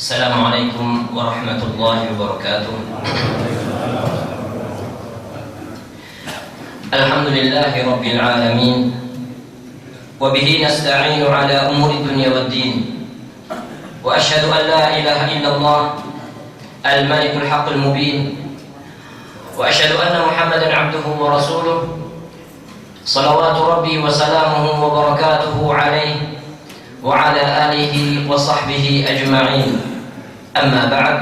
Assalamualaikum warahmatullahi wabarakatuh. Alhamdulillahi rabbil alamin. Wa bihi nasta'inu ala umuri dunya waddin. Wa ashhadu an la ilaha illallah al-malikul haqqul mubin. Wa ashhadu anna Muhammadan abduhu wa rasuluh. Salawatu rabbi wa salamuhu wa barakatuhu alaihi wa ala alihi wa sahbihi ajma'in. Amma ba'd.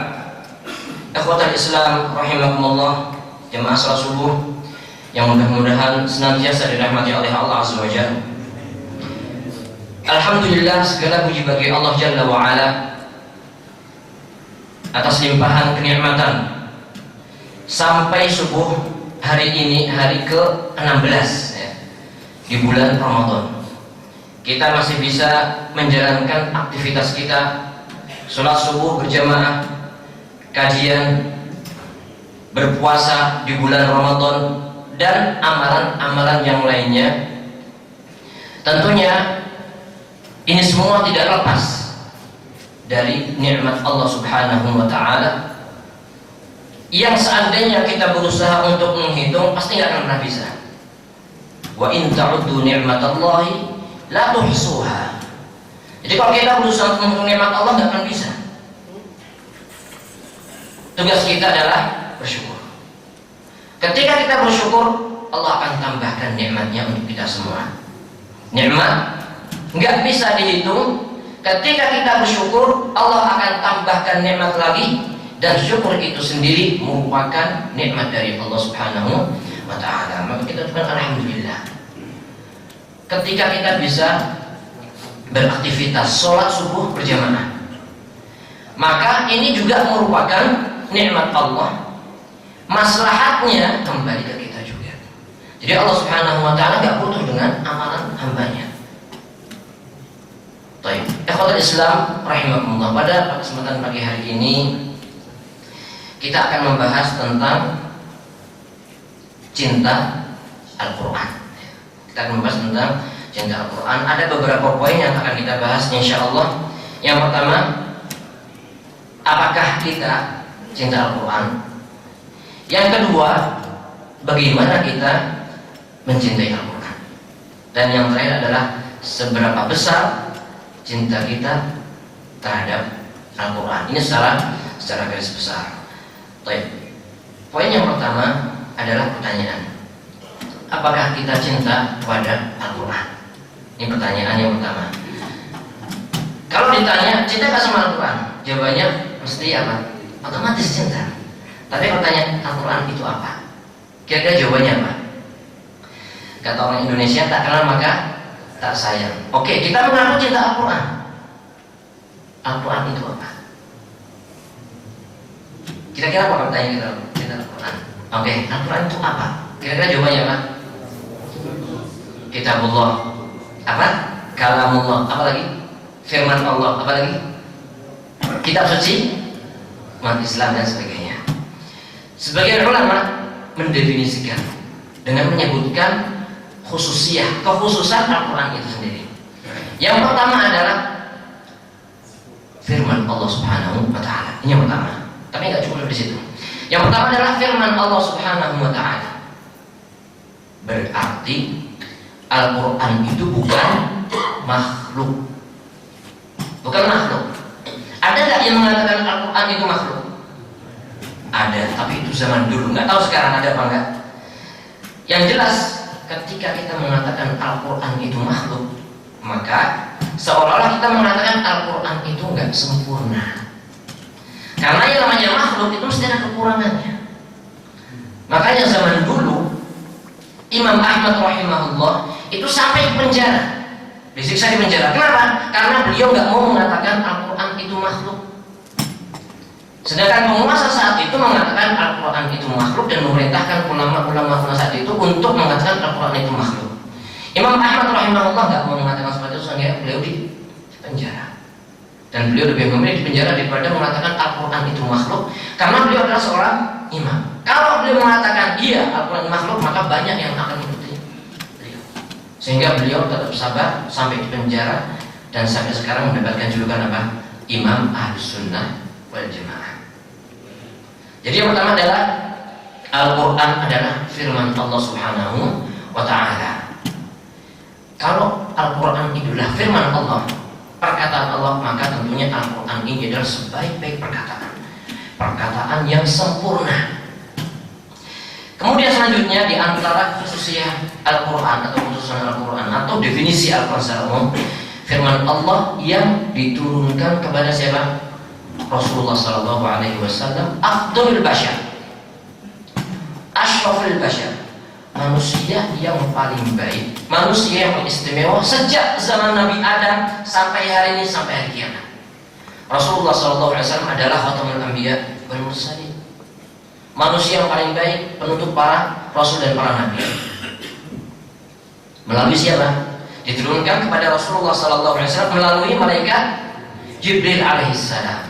Ikhwatal Islam rahimakumullah, jemaah salat subuh yang mudah-mudahan senantiasa dirahmati oleh Allah Azza wa Jalla. Alhamdulillah, segala puji bagi Allah Jalla wa Ala atas limpahan kenikmatan sampai subuh hari ini, hari ke-16 ya, di bulan Ramadan. Kita masih bisa menjalankan aktivitas kita, sholat subuh berjamaah, kajian, berpuasa di bulan Ramadan, dan amalan-amalan yang lainnya. Tentunya ini semua tidak lepas dari nikmat Allah Subhanahu wa Ta'ala yang seandainya kita berusaha untuk menghitung pasti nggak akan pernah bisa. Wa in ta'uddu ni'matallahi la tuhsuha. Jadi kalau kita berusaha untuk menghitung nikmat Allah nggak akan bisa. Tugas kita adalah bersyukur. Ketika kita bersyukur, Allah akan tambahkan nikmatnya untuk kita semua. Nikmat nggak bisa dihitung. Ketika kita bersyukur, Allah akan tambahkan nikmat lagi, dan syukur itu sendiri merupakan nikmat dari Allah Subhanahu wa Ta'ala. Maka kita ucapkan alhamdulillah. Ketika kita bisa beraktivitas sholat subuh berjamaah, maka ini juga merupakan nikmat Allah. Maslahatnya kembali ke kita juga. Jadi Allah Subhanahu wa Ta'ala gak butuh dengan amalan hambanya. Baik, ikhwatul Islam rahimakumullah, pada kesempatan pagi hari ini kita akan membahas tentang cinta Al-Quran. Kita akan membahas tentang cinta Al-Quran. Ada beberapa poin yang akan kita bahas insyaallah. Yang pertama, apakah kita cinta Al-Quran? Yang kedua, bagaimana kita mencintai Al-Quran? Dan yang terakhir adalah seberapa besar cinta kita terhadap Al-Quran. Ini secara garis besar. Baik. Poin yang pertama adalah pertanyaan, apakah kita cinta kepada Al-Quran? Ini pertanyaan yang pertama. Kalau ditanya cinta gak sama Al-Quran, jawabannya mesti apa? Otomatis cinta. Tapi pertanyaan, Al-Quran itu apa? Kira-kira jawabannya apa? Kata orang Indonesia, tak kenal maka tak sayang. Oke, kita mengaku cinta Al-Quran. Al-Quran itu apa? Kira-kira apa pertanyaan kita cinta Al-Quran? Oke, Al-Quran itu apa? Kira-kira jawabannya apa? Kitabullah. Apa? Kalamullah. Apa lagi? Firman Allah. Apa lagi? Kitab suci umat Islam dan sebagainya. Sebagian ulama mendefinisikan dengan menyebutkan khususiyah, kekhususan Al-Quran itu sendiri. Yang pertama adalah firman Allah Subhanahu wa Ta'ala. Ini yang pertama. Tapi nggak cukup di situ. Yang pertama adalah firman Allah Subhanahu wa Ta'ala. Berarti Al-Quran itu bukan makhluk. Bukan makhluk. Ada nggak yang mengatakan Al-Quran itu makhluk? Ada, tapi itu zaman dulu. Nggak tahu sekarang ada apa enggak. Yang jelas, ketika kita mengatakan Al-Quran itu makhluk, maka seolah-olah kita mengatakan Al-Quran itu nggak sempurna. Karena yang namanya makhluk itu mesti ada kekurangannya. Makanya zaman dulu Imam Ahmad rahimahullah itu sampai di penjara, disiksa di penjara. Kenapa? Karena beliau nggak mau mengatakan Al-Quran itu makhluk. Sedangkan penguasa saat itu mengatakan Al-Quran itu makhluk dan memerintahkan ulama-ulama saat itu untuk mengatakan Al-Quran itu makhluk. Imam Ahmad rahimahullah nggak mau mengatakan seperti itu, sehingga beliau di penjara. Dan beliau lebih memilih di penjara daripada mengatakan Al-Quran itu makhluk, karena beliau adalah seorang imam. Kalau beliau mengatakan iya Al-Quran makhluk, maka banyak yang akan mengikuti beliau. Sehingga beliau tetap sabar sampai di penjara dan sampai sekarang mendapatkan julukan apa? imam Ahlus Sunnah wal Jamaah. Jadi yang pertama adalah Al-Quran adalah firman Allah Subhanahu wa Ta'ala. Kalau Al-Quran itulah firman Allah, perkataan Allah, maka tentunya Al-Quran ini adalah sebaik-baik perkataan yang sempurna. Kemudian selanjutnya di antara khususnya Al-Quran atau khususan Al-Quran atau definisi Al-Quran secara umum, firman Allah yang diturunkan kepada siapa? Rasulullah Sallallahu Alaihi Wasallam, afdalul bashar, ashraful bashar, manusia yang paling baik, manusia yang paling istimewa sejak zaman Nabi Adam sampai hari ini, sampai hari kiamat. Rasulullah Sallallahu Alaihi Wasallam adalah khatamul anbiya wal mursalin, manusia yang paling baik, penutup para rasul dan para nabi. Melalui siapa? Diturunkan kepada Rasulullah Sallallahu Alaihi Wasallam melalui malaikat Jibril alaihissalam.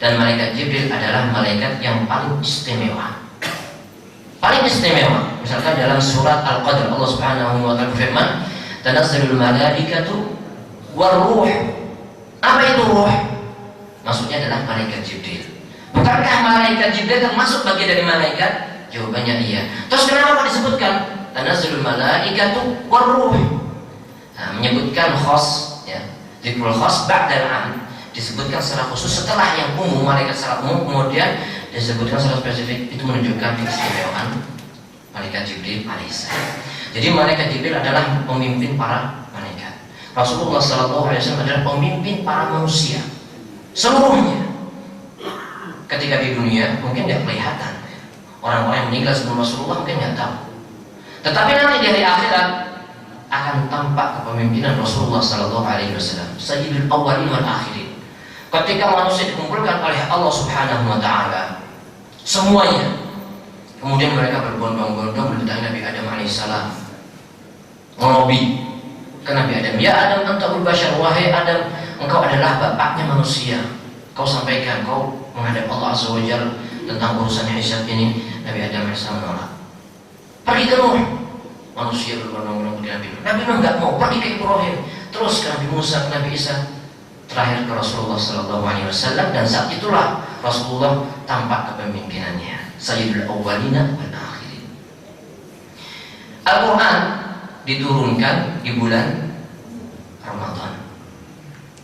Dan malaikat Jibril adalah malaikat yang paling istimewa. Paling istimewa. Misalkan dalam surat Al-Qadr Allah Subhanahu wa Ta'ala berfirman, "Tanazzalul malaikatu war-ruh." Apa itu ruh? Maksudnya adalah malaikat Jibril. Bukankah malaikat Jibril termasuk bagian dari malaikat? Jawabannya iya. Terus kenapa disebutkan tanazzalul malaikatu war-ruh? Nah, menyebutkan khas, ya, dzikrul khas ba'dal 'am. Disebutkan secara khusus setelah yang umum, malaikat secara umum, kemudian disebutkan secara spesifik. Itu menunjukkan keistimewaan malaikat Jibril alaihissalam. Jadi malaikat Jibril adalah pemimpin para malaikat. Rasulullah Sallallahu Alaihi Wasallam adalah pemimpin para manusia seluruhnya. Ketika di dunia mungkin tidak kelihatan, orang-orang yang meninggal sebelum Rasulullah mungkin nggak tahu. Tetapi nanti di hari akhirat akan tampak kepemimpinan Rasulullah Sallallahu Alaihi Wasallam, Sayyidul Awwalin wal Akhirin. Ketika manusia dikumpulkan oleh Allah Subhanahu wa Ta'ala semuanya, kemudian mereka berbondong-bondong mendatangi Nabi Adam alaihissalam, melobi ke Nabi Adam, "Ya Adam, anta ul bashar, wahai Adam, engkau adalah bapaknya manusia. Kau sampaikan, kau menghadap Allah Azza wa Jalla tentang urusan hisab ini." Nabi Adam alaihissalam menolak. "Pergi ke Nuh." Manusia berbondong-bondong ke Nabi Nuh. Nabi Nuh nggak mau. Pergi ke Ibrahim, terus ke Nabi Musa, ke Nabi Isa, terakhir ke Rasulullah Sallallahu Alaihi Wasallam. Dan saat itulah Rasulullah tampak kepemimpinannya, Sayyidul Awwalina wal Akhirin. Al-Quran diturunkan di bulan Ramadan.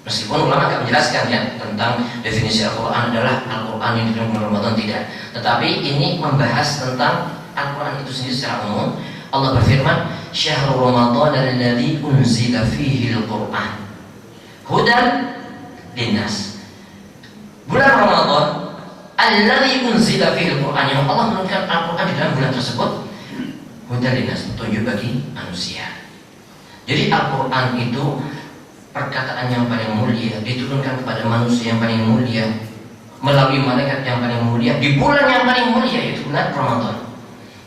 Meskipun ulama agak menjelaskan ya tentang definisi Al-Quran adalah Al-Quran yang diturunkan bulan Ramadan, tidak. Tetapi ini membahas tentang Al-Quran itu sendiri secara umum. Allah berfirman, "Syahrul Ramadan alladzi unzila fihi al-Qur'an hudan linnas." Bulan Ramadan alladzi unzila fihi al-Qur'an, yang Allah menurunkan Al-Qur'an di dalam bulan tersebut, hudan linnas, petunjuk bagi manusia. Jadi Al-Qur'an itu perkataan yang paling mulia, diturunkan kepada manusia yang paling mulia melalui malaikat yang paling mulia di bulan yang paling mulia, yaitu bulan Ramadan.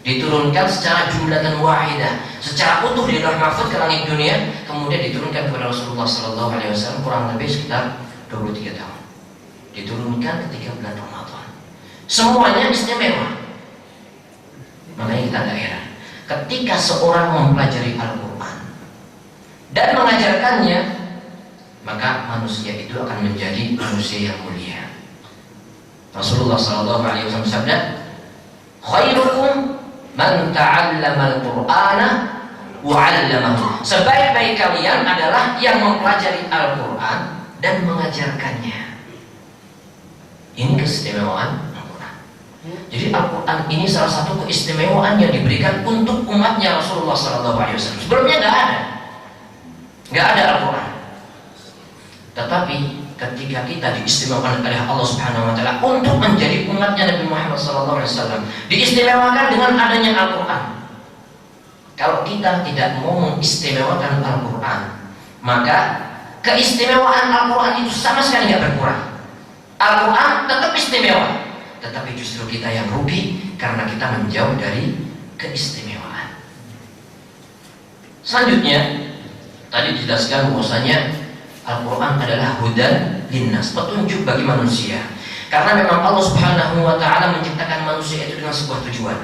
Diturunkan secara jumlatan wahidah, secara utuh di Lauh Mahfuz ke langit dunia, kemudian diturunkan kepada Rasulullah Sallallahu Alaihi Wasallam kurang lebih sekitar 23 tahun. Diturunkan ketika bulan Ramadan. Semuanya istimewa. Makanya kita nggak heran ketika seorang mempelajari Al-Quran dan mengajarkannya, maka manusia itu akan menjadi manusia yang mulia. Rasulullah Sallallahu Alaihi Wasallam bersabda, "Khairukum man ta'allama al-Qur'ana wa 'allamahu." Sebaik-baik kalian adalah yang mempelajari Al-Qur'an dan mengajarkannya. Ini keistimewaan Al-Qur'an. Jadi Al-Qur'an ini salah satu keistimewaan yang diberikan untuk umatnya Rasulullah SAW. Sebelumnya nggak ada Al-Qur'an. Tetapi ketika kita diistimewakan oleh Allah Subhanahu wa Ta'ala untuk menjadi umatnya Nabi Muhammad SAW, diistimewakan dengan adanya Al-Quran. Kalau kita tidak mau mengistimewakan Al-Quran, maka keistimewaan Al-Quran itu sama sekali tidak berkurang. Al-Quran tetap istimewa, tetapi justru kita yang rugi karena kita menjauh dari keistimewaan. Selanjutnya, tadi dijelaskan bahwasanya Al-Quran adalah hudan linnas, petunjuk bagi manusia. Karena memang Allah Subhanahu wa Ta'ala menciptakan manusia itu dengan sebuah tujuan.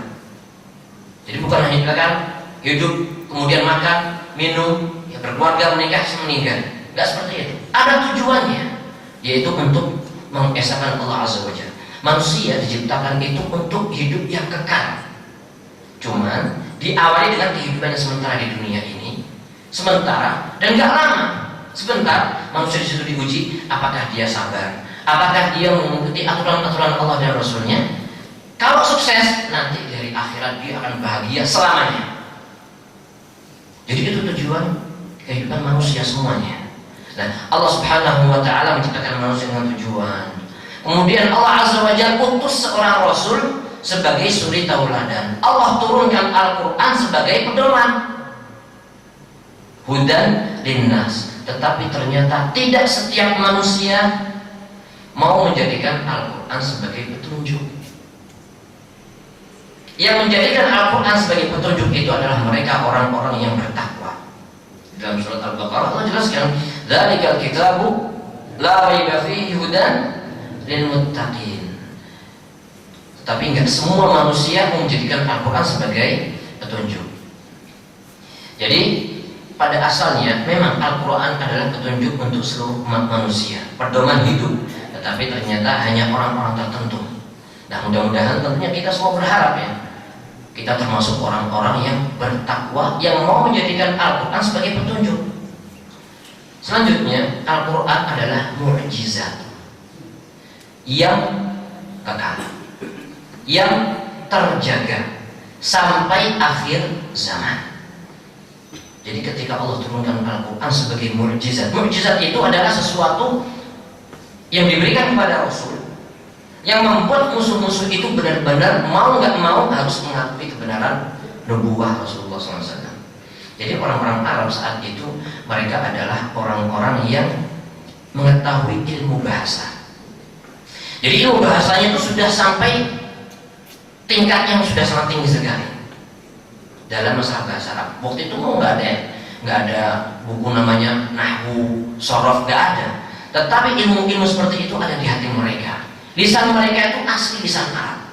Jadi bukan hanya dikatakan hidup, kemudian makan, minum, ya berkeluarga, menikah, meninggal. Enggak seperti itu. Ada tujuannya. yaitu untuk mengesahkan Allah Azza wa Jalla. Manusia diciptakan itu untuk hidup yang kekal. Cuman diawali dengan kehidupan yang sementara di dunia ini, sementara dan gak lama. Sebentar manusia di situ diuji, apakah dia sabar, apakah dia mengikuti aturan-aturan Allah dan Rasulnya. Kalau sukses, nanti dari akhirat dia akan bahagia selamanya. Jadi itu tujuan kehidupan manusia semuanya. Nah, Allah Subhanahu wa Ta'ala menciptakan manusia dengan tujuan. Kemudian Allah Azza wa Jalla utus seorang Rasul sebagai suri tauladan. Allah turunkan Al-Quran sebagai pedoman, hudan linnas. Tetapi ternyata tidak setiap manusia mau menjadikan Al-Quran sebagai petunjuk. Yang menjadikan Al-Quran sebagai petunjuk itu adalah mereka orang-orang yang bertakwa. Dalam surat Al-Baqarah Allah jelaskan, "Dzalikal kitabu la raiba fihi hudan lil muttaqin." Tetapi enggak semua manusia menjadikan Al-Quran sebagai petunjuk. Jadi pada asalnya memang Al-Quran adalah petunjuk untuk seluruh umat manusia, pedoman hidup. Tetapi ternyata hanya orang-orang tertentu. Nah, mudah-mudahan tentunya kita semua berharap ya, kita termasuk orang-orang yang bertakwa, yang mau menjadikan Al-Quran sebagai petunjuk. Selanjutnya, Al-Quran adalah mukjizat yang kekal, yang terjaga sampai akhir zaman. Jadi ketika Allah turunkan Al-Quran sebagai mukjizat, mukjizat itu adalah sesuatu yang diberikan kepada Rasul, yang membuat musuh-musuh itu benar-benar mau nggak mau harus mengakui kebenaran nubuwah Rasulullah SAW. Jadi orang-orang Arab saat itu mereka adalah orang-orang yang mengetahui ilmu bahasa. Jadi ilmu bahasanya itu sudah sampai tingkat yang sudah sangat tinggi sekali dalam masalah bahasa Arab. Waktu itu nggak ada buku namanya nahwu, sorof, nggak ada. Tetapi ilmu-ilmu seperti itu ada di hati mereka. Lisan mereka itu asli lisan Arab.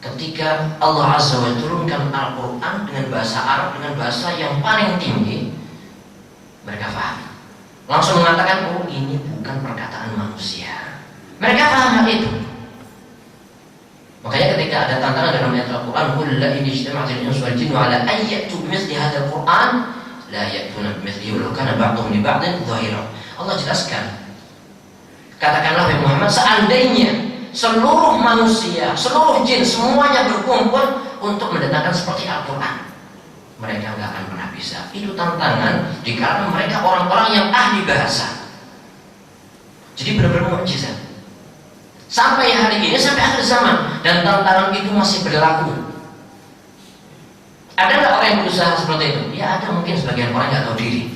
Ketika Allah Azza wa Jalla turunkan Al-Quran dengan bahasa Arab, dengan bahasa yang paling tinggi, mereka paham. Langsung mengatakan, oh ini bukan perkataan manusia. Mereka paham hal itu. Makanya ketika ada tantangan dalam ayat Al-Quran, "Qul la in ijtama'atil insu wal jinnu 'ala an ya'tu bimithli hadzal Qur'an la ya'tuna bimithlihi walau kana ba'dhum li ba'din dhahira." Allah jelaskan, katakanlah wahai Muhammad, seandainya seluruh manusia, seluruh jin, semuanya berkumpul untuk mendatangkan seperti Al-Quran, mereka nggak akan pernah bisa. Itu tantangan dikarenakan mereka orang-orang yang ahli bahasa. Jadi benar-benar mukjizat. Sampai hari ini, sampai akhir zaman, dan tantangan itu masih berlaku. Ada nggak orang yang berusaha seperti itu? Ya ada, mungkin sebagian orang nggak tahu diri,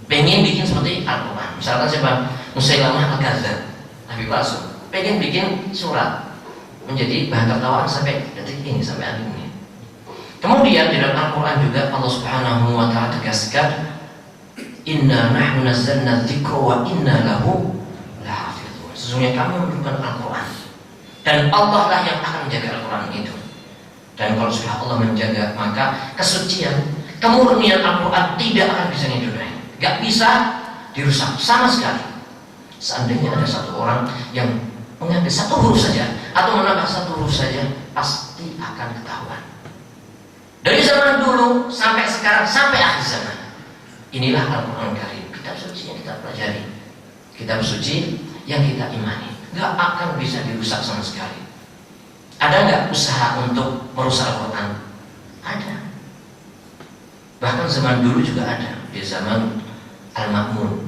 pengen bikin seperti Al-Quran. Misalkan siapa? Musailamah Al-Kadzdzab, nabi palsu, pengen bikin surat menjadi bahan tertawaan sampai detik ini, sampai hari ini. Kemudian di dalam Al-Quran juga Allah Subhanahu wa Ta'ala tegaskan, "Inna nahnu nazzalna dzikra wa inna lahu lahafizun." Sesungguhnya kami menurunkan Al-Quran dan Allah lah yang akan menjaga Al-Quran itu. Dan kalau sudah Allah menjaga, maka kesucian, kemurnian Al-Quran tidak akan bisa diduduki, gak bisa dirusak sama sekali. Seandainya ada satu orang yang mengambil satu huruf saja atau menambah satu huruf saja, pasti akan ketahuan. Dari zaman dulu sampai sekarang, sampai akhir zaman, inilah Al-Quran Karim, kitab suci yang kita pelajari, kitab suci yang kita imani, gak akan bisa dirusak sama sekali. Ada nggak usaha untuk merusak Al-Quran? Ada. Bahkan zaman dulu juga ada, di zaman Al-Ma'mun,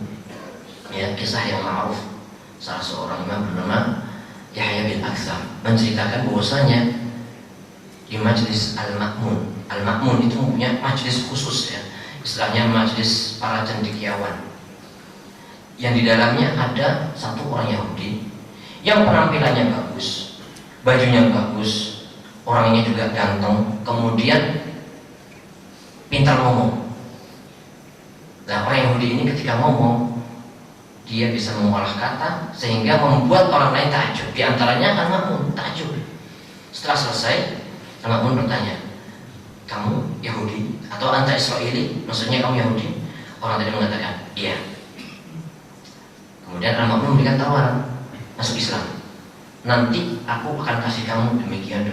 ya, kisah yang ma'ruf, salah seorang imam bernama Yahya bin Aktham menceritakan bahwasanya di majlis Al-Ma'mun, Al-Ma'mun itu mempunyai majlis khusus, ya, istilahnya majlis para cendekiawan, yang di dalamnya ada satu orang Yahudi yang penampilannya bagus, bajunya bagus, orangnya juga ganteng, kemudian pintar ngomong. Nah, orang Yahudi ini ketika ngomong, dia bisa mengolah kata sehingga membuat orang lain takjub. Di antaranya Al-Ma'mun takjub. Setelah selesai, Al-Ma'mun bertanya, "Kamu Yahudi atau Anta Israeli?" Maksudnya kamu Yahudi? Orang tadi mengatakan, "Iya." Kemudian Al-Ma'mun memberikan tawaran masuk Islam. Nanti aku akan kasih kamu demikian.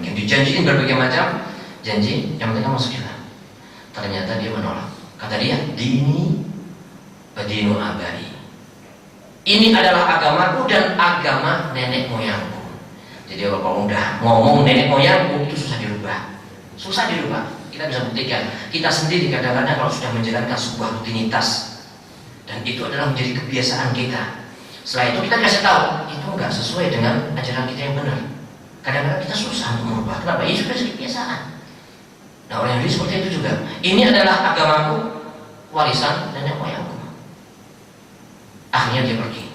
Dijanjiin berbagai macam janji, yang penting kamu masuk Islam. Ternyata dia menolak. Kata dia, dini badinu abai. Ini adalah agamaku dan agama nenek moyangku. Jadi kalau udah ngomong nenek moyangku itu susah dirubah. Kita bisa buktikan. Kita sendiri kadang-kadang kalau sudah menjalankan sebuah rutinitas dan itu adalah menjadi kebiasaan kita. Setelah itu kita kasih tahu itu enggak sesuai dengan ajaran kita yang benar. Kadang-kadang kita susah untuk merubah. Kenapa? Ini sudah jadi kebiasaan. Nah, orang Yahudi seperti itu juga. Ini adalah agamaku, warisan nenek moyangku. Akhirnya dia pergi,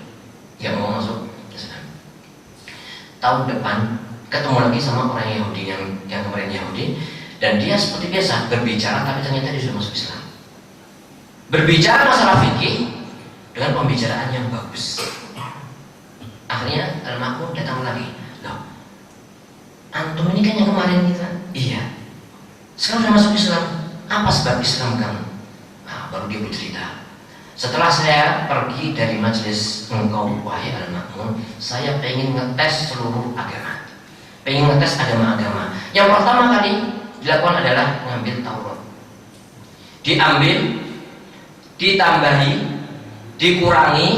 dia mau masuk Islam. Tahun depan ketemu lagi sama orang Yahudi yang kemarin Yahudi, dan dia seperti biasa berbicara, tapi ternyata dia sudah masuk Islam. Berbicara masalah fikih dengan pembicaraan yang bagus. Akhirnya Al-Ma'mun datang lagi. Loh, antum ini kan yang kemarin kita. Iya. Sekarang sudah masuk Islam. Apa sebab Islam kamu? Nah, baru dia bercerita. Setelah saya pergi dari majelis engkau wahai Al-Ma'mun, saya pengen ngetes seluruh agama. Pengen ngetes agama-agama. Yang pertama kali dilakukan adalah mengambil Taurat. Diambil, ditambahi, dikurangi,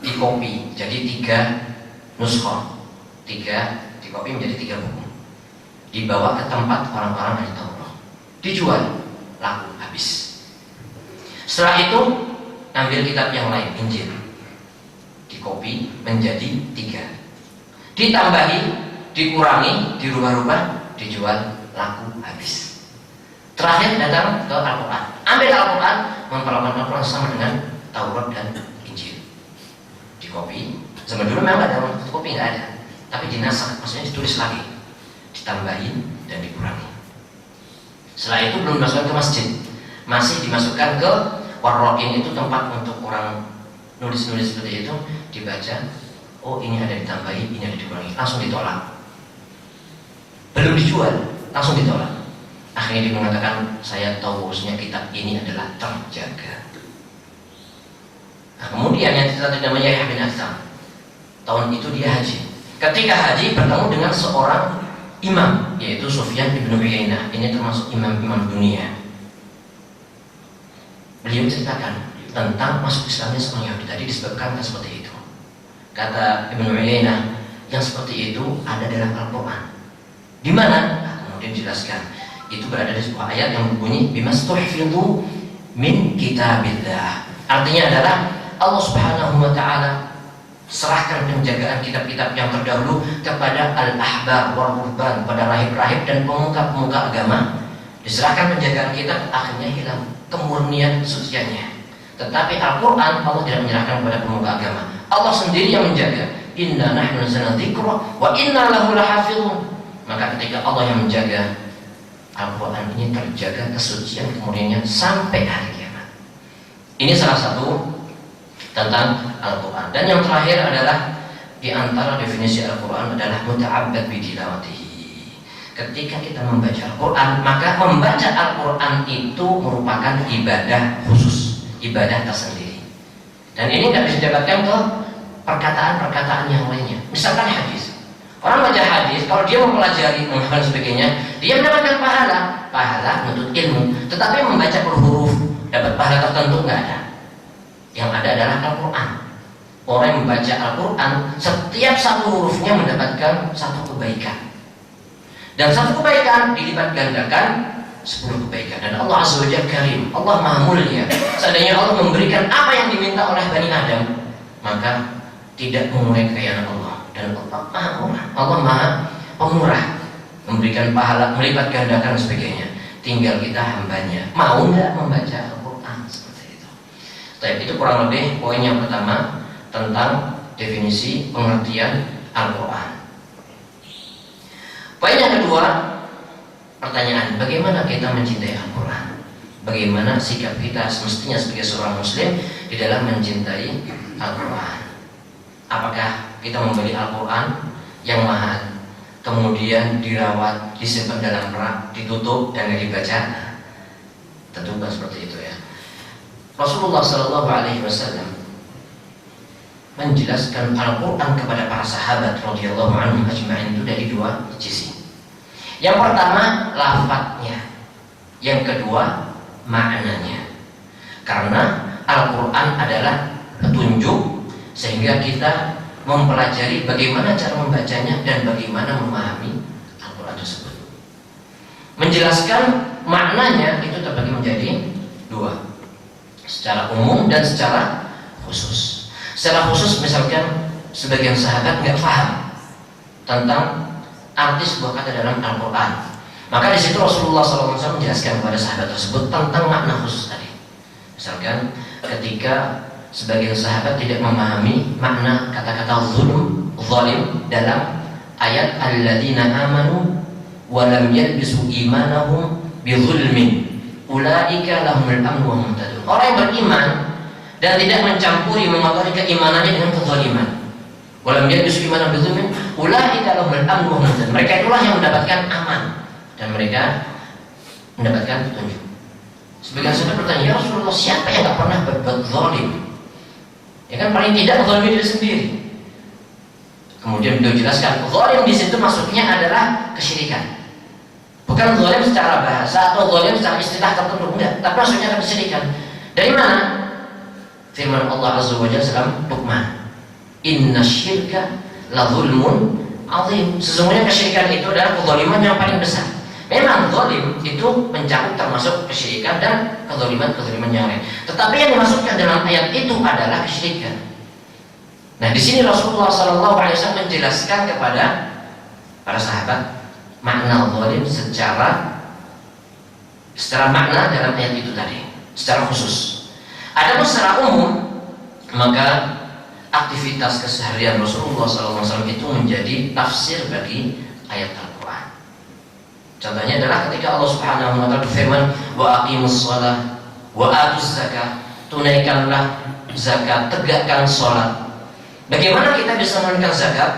dikopi. Jadi 3 nuskhoh. 3 dikopi menjadi 3 buku. Dibawa ke tempat orang-orang dari Taurat. Dijual, laku, habis. Setelah itu ambil kitab yang lain, Injil, dikopi menjadi 3, ditambahi, dikurangi, dirubah-rubah, dijual, laku, habis. Terakhir datang ke Al-Quran, ambil Al-Quran, memperlakukan Al-Quran sama dengan Taurat dan Injil, dikopi. Zaman dulu memang nggak ada kopi, nggak ada, tapi dinasakh, maksudnya ditulis lagi, ditambahin dan dikurangi. Setelah itu belum dimasukkan ke masjid, masih dimasukkan ke warrokin, itu tempat untuk orang nulis-nulis seperti itu, dibaca, oh ini ada ditambahi, ini ada dikurangi, langsung ditolak. Belum dijual, langsung ditolak. Akhirnya dia mengatakan, saya tahu bahwasanya kitab ini adalah terjaga. Nah, kemudian yang satu namanya Yahya bin Akhtam, tahun itu dia haji. Ketika haji bertemu dengan seorang imam, yaitu Sufyan ibn Uyainah. Ini termasuk imam-imam dunia. Beliau menceritakan tentang masuk Islamnya seorang Yahudi tadi disebabkan seperti itu. Kata Ibn Uyainah, yang seperti itu ada dalam Al-Quran. Di mana? Nah, kemudian dijelaskan. Itu berada di sebuah ayat yang berbunyi bimastuhfidu min kitabillah. Artinya adalah Allah Subhanahu wa taala serahkan penjagaan kitab-kitab yang terdahulu kepada al-ahbar wal ruhban, pada rahib-rahib dan pemuka-pemuka agama. Diserahkan penjagaan kitab, akhirnya hilang kemurnian kesuciannya. Tetapi Al-Quran Allah tidak menyerahkan kepada pemuka agama. Allah sendiri yang menjaga. Inna nahnu nazzalna dzikra wa inna lahu lahafizun. Maka ketika Allah yang menjaga, Al-Quran ini terjaga kesucian kemurniannya sampai hari kiamat. Ini salah satu tentang Al-Quran. Dan yang terakhir adalah di antara definisi Al-Quran adalah muta'abbad bitilawatihi. Ketika kita membaca Al-Quran, maka membaca Al-Quran itu merupakan ibadah khusus, ibadah tersendiri. Dan ini tidak bisa didapatkan ke perkataan-perkataan yang lainnya. Misalkan hadis. Orang baca hadis, kalau dia mempelajari, menghafal sebagainya, dia mendapatkan pahala menuntut ilmu. Tetapi membaca per huruf dapat pahala tertentu nggak ada. Yang ada adalah Al-Quran. Orang yang membaca Al-Quran, setiap satu hurufnya mendapatkan satu kebaikan. Dan satu kebaikan dilipat gandakan 10 kebaikan. Dan Allah Azza wa Jalla Karim, Allah Maha Mulia. Seandainya Allah memberikan apa yang diminta oleh Bani Adam, maka tidak mengurangi kekayaan Allah. Dan Allah Maha Murah, Allah Maha Pemurah, memberikan pahala, melipat gandakan dan sebagainya. Tinggal kita hambanya mau nggak membaca Al-Quran seperti itu. Tapi itu kurang lebih poin yang pertama tentang definisi pengertian Al-Quran. Poin yang kedua, pertanyaan, bagaimana kita mencintai Al-Quran? Bagaimana sikap kita semestinya sebagai seorang muslim di dalam mencintai Al-Quran? Apakah kita membeli Al-Quran yang mahal, kemudian dirawat, disimpan dalam rak, ditutup dan tidak dibaca? Tentu bukan seperti itu ya. Rasulullah SAW menjelaskan Al-Quran kepada para sahabat radhiyallahu anhum ajma'in itu dari dua sisi. Yang pertama lafadznya, yang kedua maknanya. Karena Al-Quran adalah petunjuk, sehingga kita mempelajari bagaimana cara membacanya dan bagaimana memahami Al-Quran tersebut. Menjelaskan maknanya itu terbagi menjadi dua, secara umum dan secara khusus. Secara khusus misalkan sebagian sahabat nggak paham tentang arti sebuah kata dalam Al-Quran, maka di situ Rasulullah SAW menjelaskan kepada sahabat tersebut tentang makna khusus tadi. Misalkan ketika sebagian sahabat tidak memahami makna kata-kata zulm, zalim dalam ayat alladzina amanu wa lam yalbisu imanahum bizulmin ulaika lahumul amnu wa hum muhtadun. Orang yang beriman dan tidak mencampuri mengotori keimanannya dengan kezaliman. Walam yalbisu imanahum bizulmin ulaika lahumul amnu wa hum muhtadun. Mereka itulah yang mendapatkan aman dan mereka mendapatkan petunjuk. Sebagian sahabat bertanya, ya Rasulullah, siapa yang tak pernah berbuat zalim? Ya kan, paling tidak zalimi diri sendiri. Kemudian beliau jelaskan, zalim di situ maksudnya adalah kesyirikan. Bukan zalim secara bahasa atau zalim secara istilah tertentu, enggak, tapi maksudnya kesyirikan. Dari mana? Firman Allah Azza wa Jalla dalam Luqman, inna syirka la zulmun azim. Sesungguhnya kesyirikan itu adalah kezaliman yang paling besar. Memang zalim itu mencakup termasuk kesyirikan dan kezaliman yang lain. Tetapi yang dimaksudkan dalam ayat itu adalah kesyirikan. Nah, di sini Rasulullah SAW menjelaskan kepada para sahabat makna zalim secara makna dalam ayat itu tadi, secara khusus. Adapun secara umum, maka aktivitas keseharian Rasulullah SAW itu menjadi tafsir bagi ayat Al-Quran. Contohnya adalah ketika Allah Subhanahu wa taala berfirman, wa aqimus shalah wa atuz zakah, tunaikanlah zakat, tegakkan salat. Bagaimana kita bisa menunaikan zakat?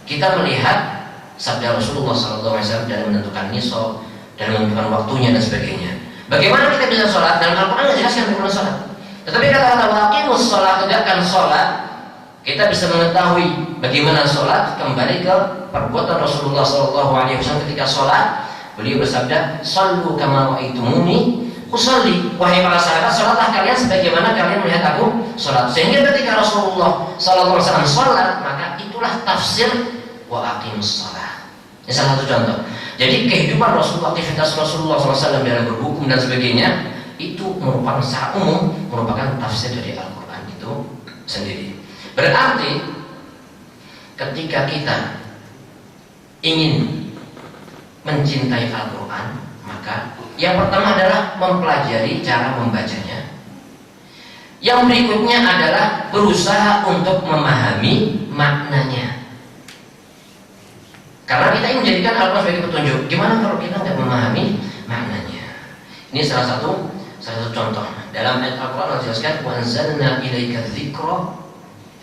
Kita melihat sabda Rasulullah SAW dalam menentukan nisab, dalam menentukan waktunya dan sebagainya. Bagaimana kita bisa sholat? Dalam Al-Quran dijelaskan bagaimana sholat. Tetapi kata-kata wa aqimus shalah, tegakkan salat, kita bisa mengetahui bagaimana sholat kembali ke perbuatan Rasulullah SAW ketika sholat. Beliau bersabda, "Shallu kama ra'aitumuni usalli." Wahai para sahabat, salatlah kalian sebagaimana kalian melihat aku salat. Sehingga ketika Rasulullah SAW salat, maka itulah tafsir wa aqimus shalah. Ini salah satu contoh. Jadi kehidupan Rasulullah, aktivitas Rasulullah SAW dalam berhukum dan sebagainya, itu merupakan secara umum merupakan tafsir dari Al-Quran itu sendiri. Berarti ketika kita ingin mencintai Al-Quran, maka yang pertama adalah mempelajari cara membacanya. Yang berikutnya adalah berusaha untuk memahami maknanya. Karena kita ingin menjadikan Al-Quran sebagai petunjuk. Gimana kalau kita tidak memahami maknanya? Ini salah satu contoh. Dalam ayat Al-Quran dijelaskan, wa anzalna ilaika dzikra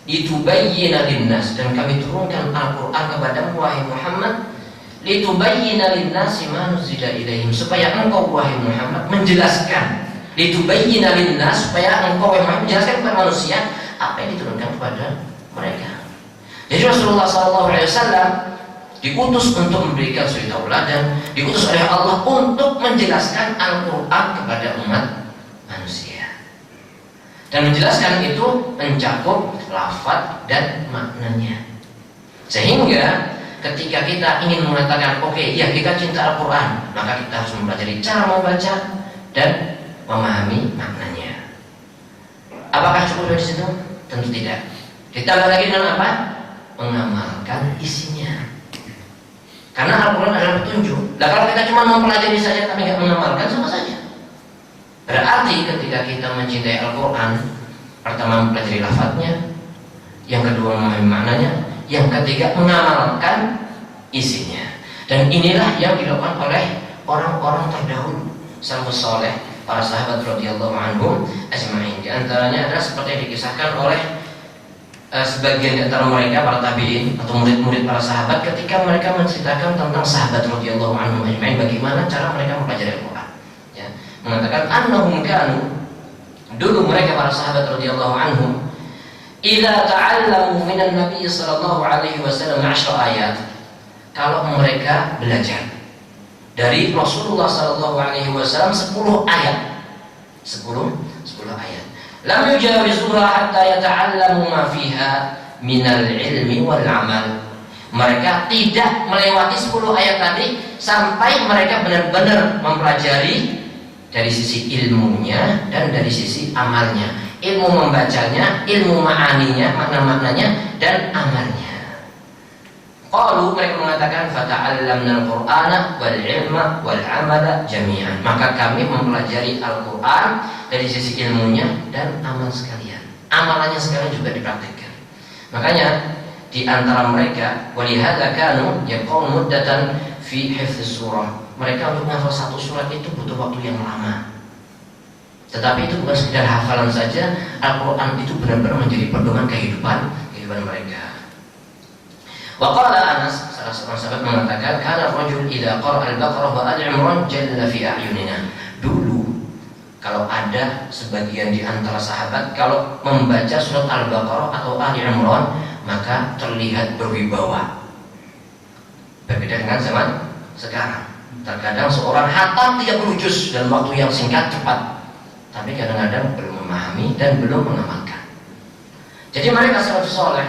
litubayyina linnas, dan kami turunkan Al-Quran kepadamu wahai Muhammad, litubayyina linnasi ma nuzila ilaihim, supaya engkau wahai Muhammad menjelaskan, litubayyina linnas, supaya engkau wahai Muhammad menjelaskan kepada manusia apa yang diturunkan kepada mereka. Jadi Rasulullah SAW diutus untuk memberikan suri tauladan, diutus oleh Allah untuk menjelaskan Al-Quran kepada umat manusia. Dan menjelaskan itu mencakup lafaz dan maknanya. Sehingga ketika kita ingin mengatakan, oke, ya kita cinta Al-Quran, maka kita harus mempelajari cara membaca dan memahami maknanya. Apakah cukup dari situ? Tentu tidak. Ditambah lagi dengan apa? Mengamalkan isinya. Karena Al-Quran adalah petunjuk. Nah, kalau kita cuma mempelajari saja tapi tidak mengamalkan, sama saja. Berarti ketika kita mencintai Al-Quran, pertama mempelajari lafadznya, yang kedua memahami maknanya, yang ketiga mengamalkan isinya. Dan inilah yang dilakukan oleh orang-orang terdahulu, salafus saleh, para sahabat radhiyallahu anhum ajma'in. Di antaranya adalah seperti yang dikisahkan oleh sebagian di antara mereka, para tabi'in atau murid-murid para sahabat, ketika mereka menceritakan tentang sahabat radhiyallahu anhum ajma'in, bagaimana cara mereka mempelajari Al-Quran. Ya, mengatakan annahum kanu, dulu mereka para sahabat radhiyallahu anhum, idza ta'allamu minan nabi sallallahu alaihi wasallam 10 ayat, kalau mereka belajar dari Rasulullah sallallahu alaihi wasallam 10 ayat, 10 ayat, lam yujawizuha hatta yata'allamu ma fiha minal ilmi wal amal. Mereka tidak melewati 10 ayat tadi sampai mereka benar-benar mempelajari dari sisi ilmunya dan dari sisi amalnya. Ilmu membacanya, ilmu ma'aninya, makna-maknanya, dan amalnya. Qalu, mereka mengatakan fata'allamna al-Qur'ana wal ilma wal amala jami'an. Maka kami mempelajari Al-Qur'an dari sisi ilmunya dan amal sekalian. Amalannya sekalian juga dipraktikkan. Makanya di antara mereka walihada kanu yaqum muddatan fi hifdz surah. Mereka untuk menghafal satu surat itu butuh waktu yang lama. Tetapi itu bukan sekedar hafalan saja, Al-Qur'an itu benar-benar menjadi pedoman kehidupan mereka. Wa qala Anas, salah seorang sahabat mengatakan, kana rajul idza qara'a al-Baqarah wa al-Imran jalla fi a'yunina. Dulu kalau ada sebagian di antara sahabat kalau membaca surat Al-Baqarah atau Ali Imran, maka terlihat berwibawa. Berbeda dengan zaman sekarang. Terkadang seorang hatam 30 juz dalam waktu yang singkat cepat, tapi kadang-kadang belum memahami dan belum mengamalkan. Jadi mereka salafus saleh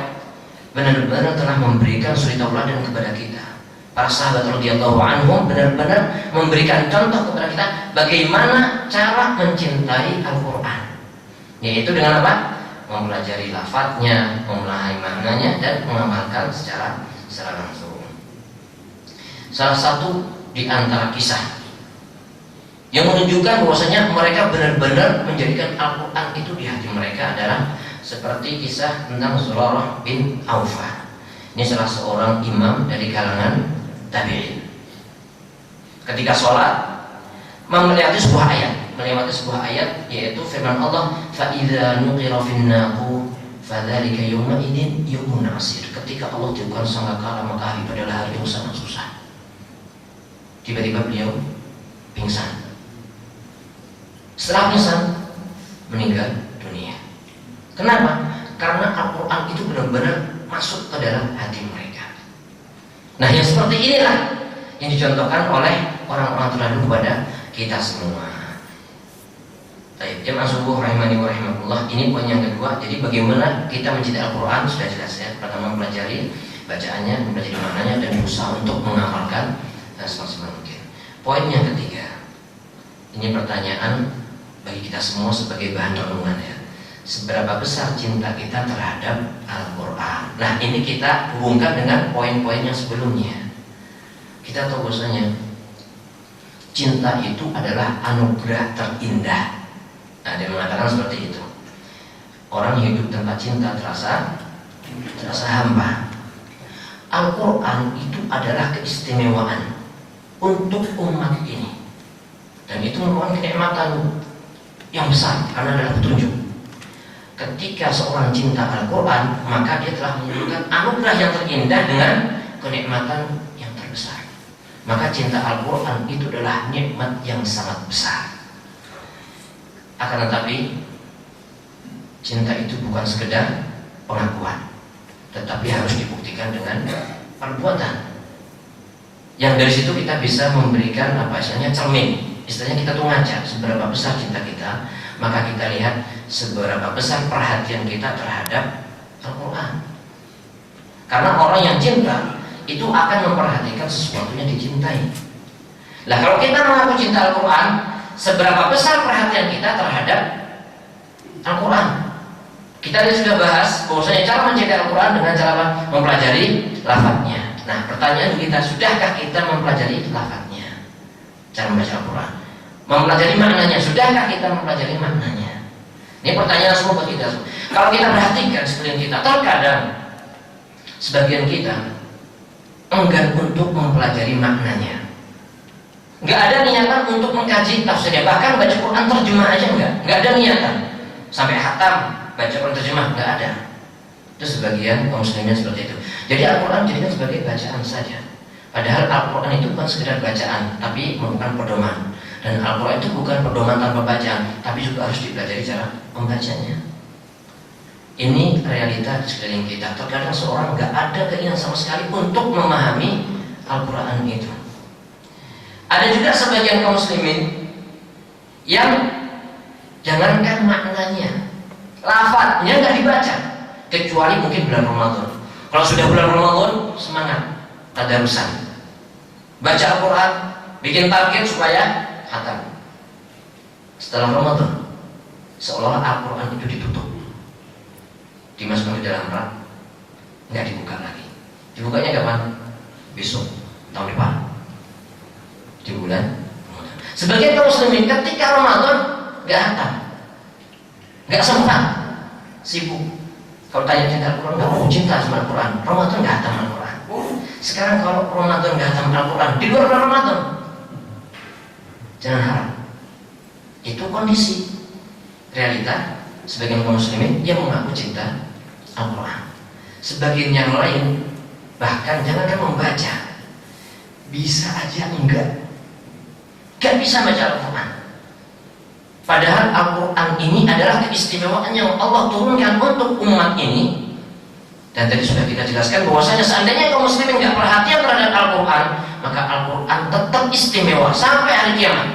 benar-benar telah memberikan suri tauladan kepada kita. Para sahabat radhiyallahu anhum benar-benar memberikan contoh kepada kita bagaimana cara mencintai Al-Qur'an. Yaitu dengan apa? Mempelajari lafadznya, memahami maknanya, dan mengamalkan secara langsung. Salah satu di antara kisah yang menunjukkan bahwasanya mereka benar-benar menjadikan Al-Qur'an itu di hati mereka adalah seperti kisah tentang Zurarah bin Aufah. Ini salah seorang imam dari kalangan tabi'in. Ketika sholat melewati sebuah ayat, yaitu firman Allah, fa idza nuqira fin naqur fadzalika yawma idzin yawmun asir. Ketika Allah tiupkan sangkakala, maka hari adalah hari yang sangat susah. Tiba-tiba beliau pingsan. Setelah pingsan, meninggal dunia. Kenapa? Karena Al-Quran itu benar-benar masuk ke dalam hati mereka. Nah, yang seperti inilah yang dicontohkan oleh orang-orang terdahulu kepada kita semua. Baik, jemaah subuh rahimani wa rahimakumullah. Ini poin yang kedua. Jadi bagaimana kita mencintai Al-Quran sudah jelas ya. Pertama mempelajari bacaannya, mempelajari maknanya, dan berusaha untuk mengamalkan semaksimal mungkin. Poin yang ketiga, ini pertanyaan bagi kita semua sebagai bahan renungan ya. Seberapa besar cinta kita terhadap Al-Quran? Nah, ini kita hubungkan dengan poin-poin yang sebelumnya. Kita tahu bahwasanya cinta itu adalah anugerah terindah. Nah, dia mengatakan seperti itu. Orang hidup tanpa cinta terasa hampa. Al-Quran itu adalah keistimewaan untuk umat ini, dan itu merupakan kenikmatan yang besar karena adalah petunjuk. Ketika seorang cinta Al-Quran, maka dia telah menunjukkan anugerah yang terindah dengan kenikmatan yang terbesar. Maka cinta Al-Quran itu adalah nikmat yang sangat besar. Akan tetapi cinta itu bukan sekedar pengakuan, tetapi harus dibuktikan dengan perbuatan. Yang dari situ kita bisa memberikan apa istilahnya cermin. Istilahnya kita tuh ngaca seberapa besar cinta kita, maka kita lihat seberapa besar perhatian kita terhadap Al-Quran. Karena orang yang cinta itu akan memperhatikan sesuatu yang dicintai. Lah kalau kita mengaku cinta Al-Quran, seberapa besar perhatian kita terhadap Al-Quran? Kita sudah bahas bahwasanya cara mencintai Al-Quran dengan cara mempelajari lafadznya. Nah, pertanyaan kita, sudahkah kita mempelajari lafadznya? Cara membaca Al-Quran, mempelajari maknanya, sudahkah kita mempelajari maknanya? Ini pertanyaan semua buat kita. Kalau kita perhatikan sekeliling kita, terkadang sebagian kita enggan untuk mempelajari maknanya. Nggak ada niatan untuk mengkaji tafsirnya, bahkan baca Quran terjemah aja nggak ada niatan. Sampai khatam baca Quran terjemah nggak ada. Itu sebagian kaum muslimin seperti itu. Jadi Al-Quran jadikan sebagai bacaan saja. Padahal Al-Quran itu bukan sekedar bacaan, tapi merupakan pedoman. Dan Al-Quran itu bukan pedoman tanpa bacaan, tapi juga harus dipelajari cara membacanya. Ini realita di sekeliling kita. Terkadang seorang nggak ada keinginan sama sekali untuk memahami Al-Quran itu. Ada juga sebagian kaum muslimin yang jangankan maknanya, lafadznya nggak dibaca, kecuali mungkin bulan Ramadan. Kalau sudah bulan Ramadan, semangat tadarusan, baca Al-Quran, bikin target supaya khatam. Setelah Ramadan, seolah Al-Quran itu ditutup, dimasukkan ke dalam rak, nggak dibuka lagi. Dibukanya kapan? Besok, tahun depan, di bulan Ramadan. Sebagian kaum muslimin ketika Ramadan nggak hatam, nggak sempat, sibuk. Kalau tanya cinta Al-Quran, nggak mau cinta sama Al-Quran. Ramadan nggak hatam Al-Quran. Sekarang kalau Ramadan nggak hatam Al-Quran, di luar Ramadan, jangan harap. Itu kondisi realita sebagian kaum muslimin yang mengaku cinta Al-Quran. Sebagian yang lain bahkan jangankan membaca, bisa aja enggak bisa baca Al-Quran. Padahal Al-Quran ini adalah keistimewaan yang Allah turunkan untuk umat ini. Dan tadi sudah kita jelaskan bahwasanya seandainya kaum muslimin nggak perhatian terhadap Al-Quran, maka Al-Quran tetap istimewa sampai hari kiamat.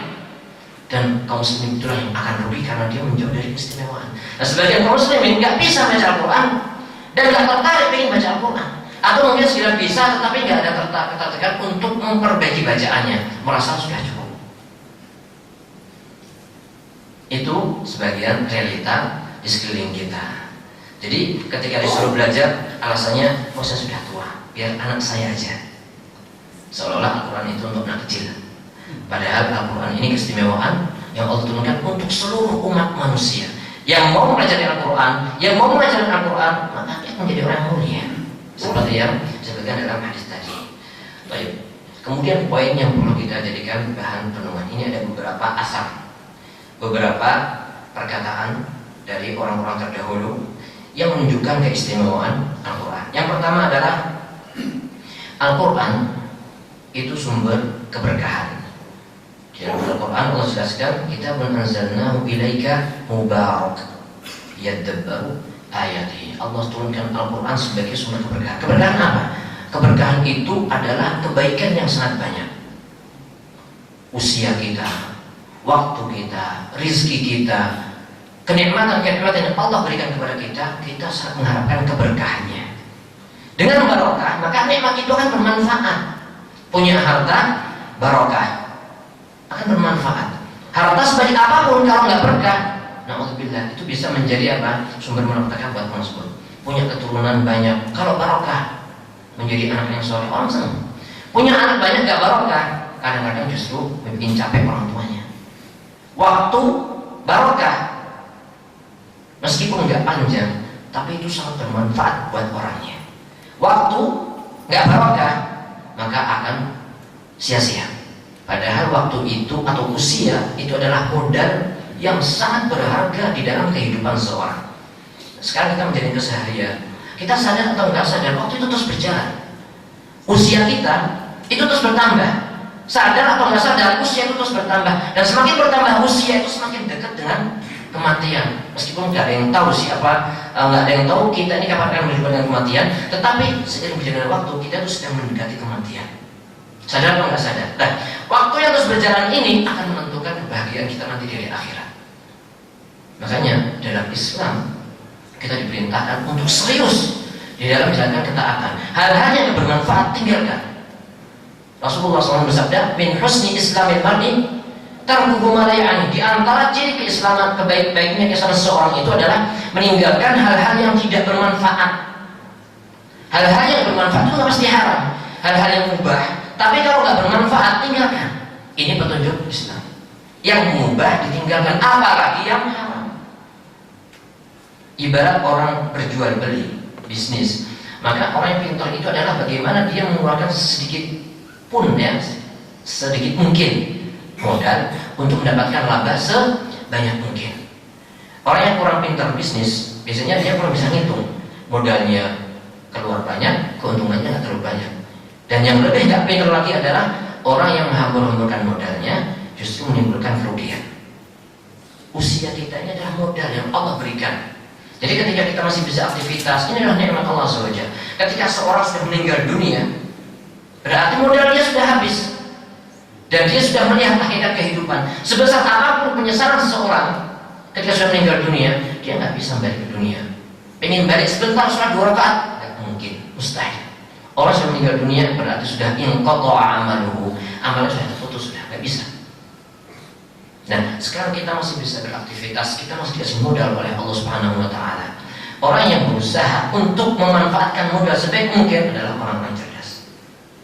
Dan kaum muslimin itulah yang akan rugi karena dia menjauh dari keistimewaan. Nah, sebagian kaum muslimin nggak bisa baca Al-Quran dan nggak tertarik ingin baca Al-Quran, atau mungkin sudah bisa tetapi nggak ada ketertarikan untuk memperbaiki bacaannya, merasa sudah cukup. Itu sebagian realita di sekeliling kita. Jadi ketika disuruh belajar, alasannya, oh saya sudah tua, biar anak saya aja. Seolah-olah Al-Quran itu untuk anak kecil. Padahal Al-Quran ini keistimewaan yang Allah turunkan untuk seluruh umat manusia. Yang mau mempelajari Al-Quran, yang mau mengajarkan Al-Quran, maka dia menjadi orang mulia. Seperti yang disebutkan dalam hadis tadi. Baik. Kemudian poin yang perlu kita jadikan bahan renungan ini ada beberapa asar, beberapa perkataan dari orang-orang terdahulu yang menunjukkan keistimewaan Al-Quran. Yang pertama adalah Al-Quran itu sumber keberkahan. Di dalam Al-Quran Allah jelaskan, kitabun anzalnahu ilaika mubarak yadabbaru ayati. Allah turunkan Al-Quran sebagai sumber keberkahan. Keberkahan apa? Keberkahan itu adalah kebaikan yang sangat banyak. Usia kita, waktu kita, rizki kita, kenikmatan-kenikmatan yang Allah berikan kepada kita, kita sangat mengharapkan keberkahannya. Dengan barokah, maka nikmat itu akan bermanfaat. Punya harta, barokah, akan bermanfaat. Harta sebanyak apapun kalau nggak berkah, na'udzubillah, itu bisa menjadi apa? Sumber malapetaka buat orang tersebut. Punya keturunan banyak, kalau barokah, menjadi anak yang soleh, orang senang. Punya anak banyak nggak barokah, kadang-kadang justru bikin capek orang tuanya. Waktu barokah, meskipun nggak panjang, tapi itu sangat bermanfaat buat orangnya. Waktu nggak barokah, maka akan sia-sia. Padahal waktu itu atau usia itu adalah modal yang sangat berharga di dalam kehidupan seorang. Sekarang kita menjadi keseharian, kita sadar atau nggak sadar, waktu itu terus berjalan. Usia kita itu terus bertambah. Sadar atau nggak sadar, usia itu terus bertambah. Dan semakin bertambah usia itu semakin dekat dengan kematian. Meskipun nggak ada yang tahu siapa, nggak ada yang tahu kita ini kapan akan berjumpa dengan kematian. Tetapi seiring berjalannya waktu, kita itu sedang mendekati kematian. Sadar atau nggak sadar? Nah, waktu yang terus berjalan ini akan menentukan kebahagiaan kita nanti di akhirat. Makanya dalam Islam kita diperintahkan untuk serius di dalam menjalankan ketaatan. Hal-hal yang bermanfaat tinggalkan. Rasulullah SAW bersabda, min husni islamil mar'i tarkuhu ma la ya'ni. Di antara ciri keislaman, kebaik-baiknya keislaman seseorang itu adalah meninggalkan hal-hal yang tidak bermanfaat. Hal-hal yang bermanfaat itu nggak pasti haram. Hal-hal yang mubah, tapi kalau nggak bermanfaat tinggalkan. Ini petunjuk Islam. Yang mubah ditinggalkan, apalagi yang haram. Ibarat orang berjual beli, bisnis, maka orang yang pintar itu adalah bagaimana dia mengeluarkan sedikit pun ya, sedikit mungkin modal untuk mendapatkan laba sebanyak mungkin. Orang yang kurang pintar bisnis, biasanya dia kurang bisa ngitung, modalnya keluar banyak, keuntungannya nggak terlalu banyak. Dan yang lebih nggak pintar lagi adalah orang yang menghambur-hamburkan modalnya, justru menimbulkan kerugian. Usia kita ini adalah modal yang Allah berikan. Jadi ketika kita masih bisa aktivitas, ini adalah nikmat Allah SWT. Ketika seorang sudah meninggal dunia, berarti modal dia sudah habis. Dan dia sudah melihat hakikat kehidupan. Sebesar apapun penyesalan seseorang ketika sudah meninggal dunia, dia nggak bisa balik ke dunia. Pengen balik sebentar sholat 2 rakaat, nggak mungkin, mustahil. Orang sudah meninggal dunia berarti sudah inqata'a amaluhu, amalnya sudah terputus, sudah nggak bisa. Nah, sekarang kita masih bisa beraktivitas, kita masih dikasih modal oleh Allah Subhanahu wa Ta'ala. Orang yang berusaha untuk memanfaatkan modal sebaik mungkin adalah orang-orang cerdas,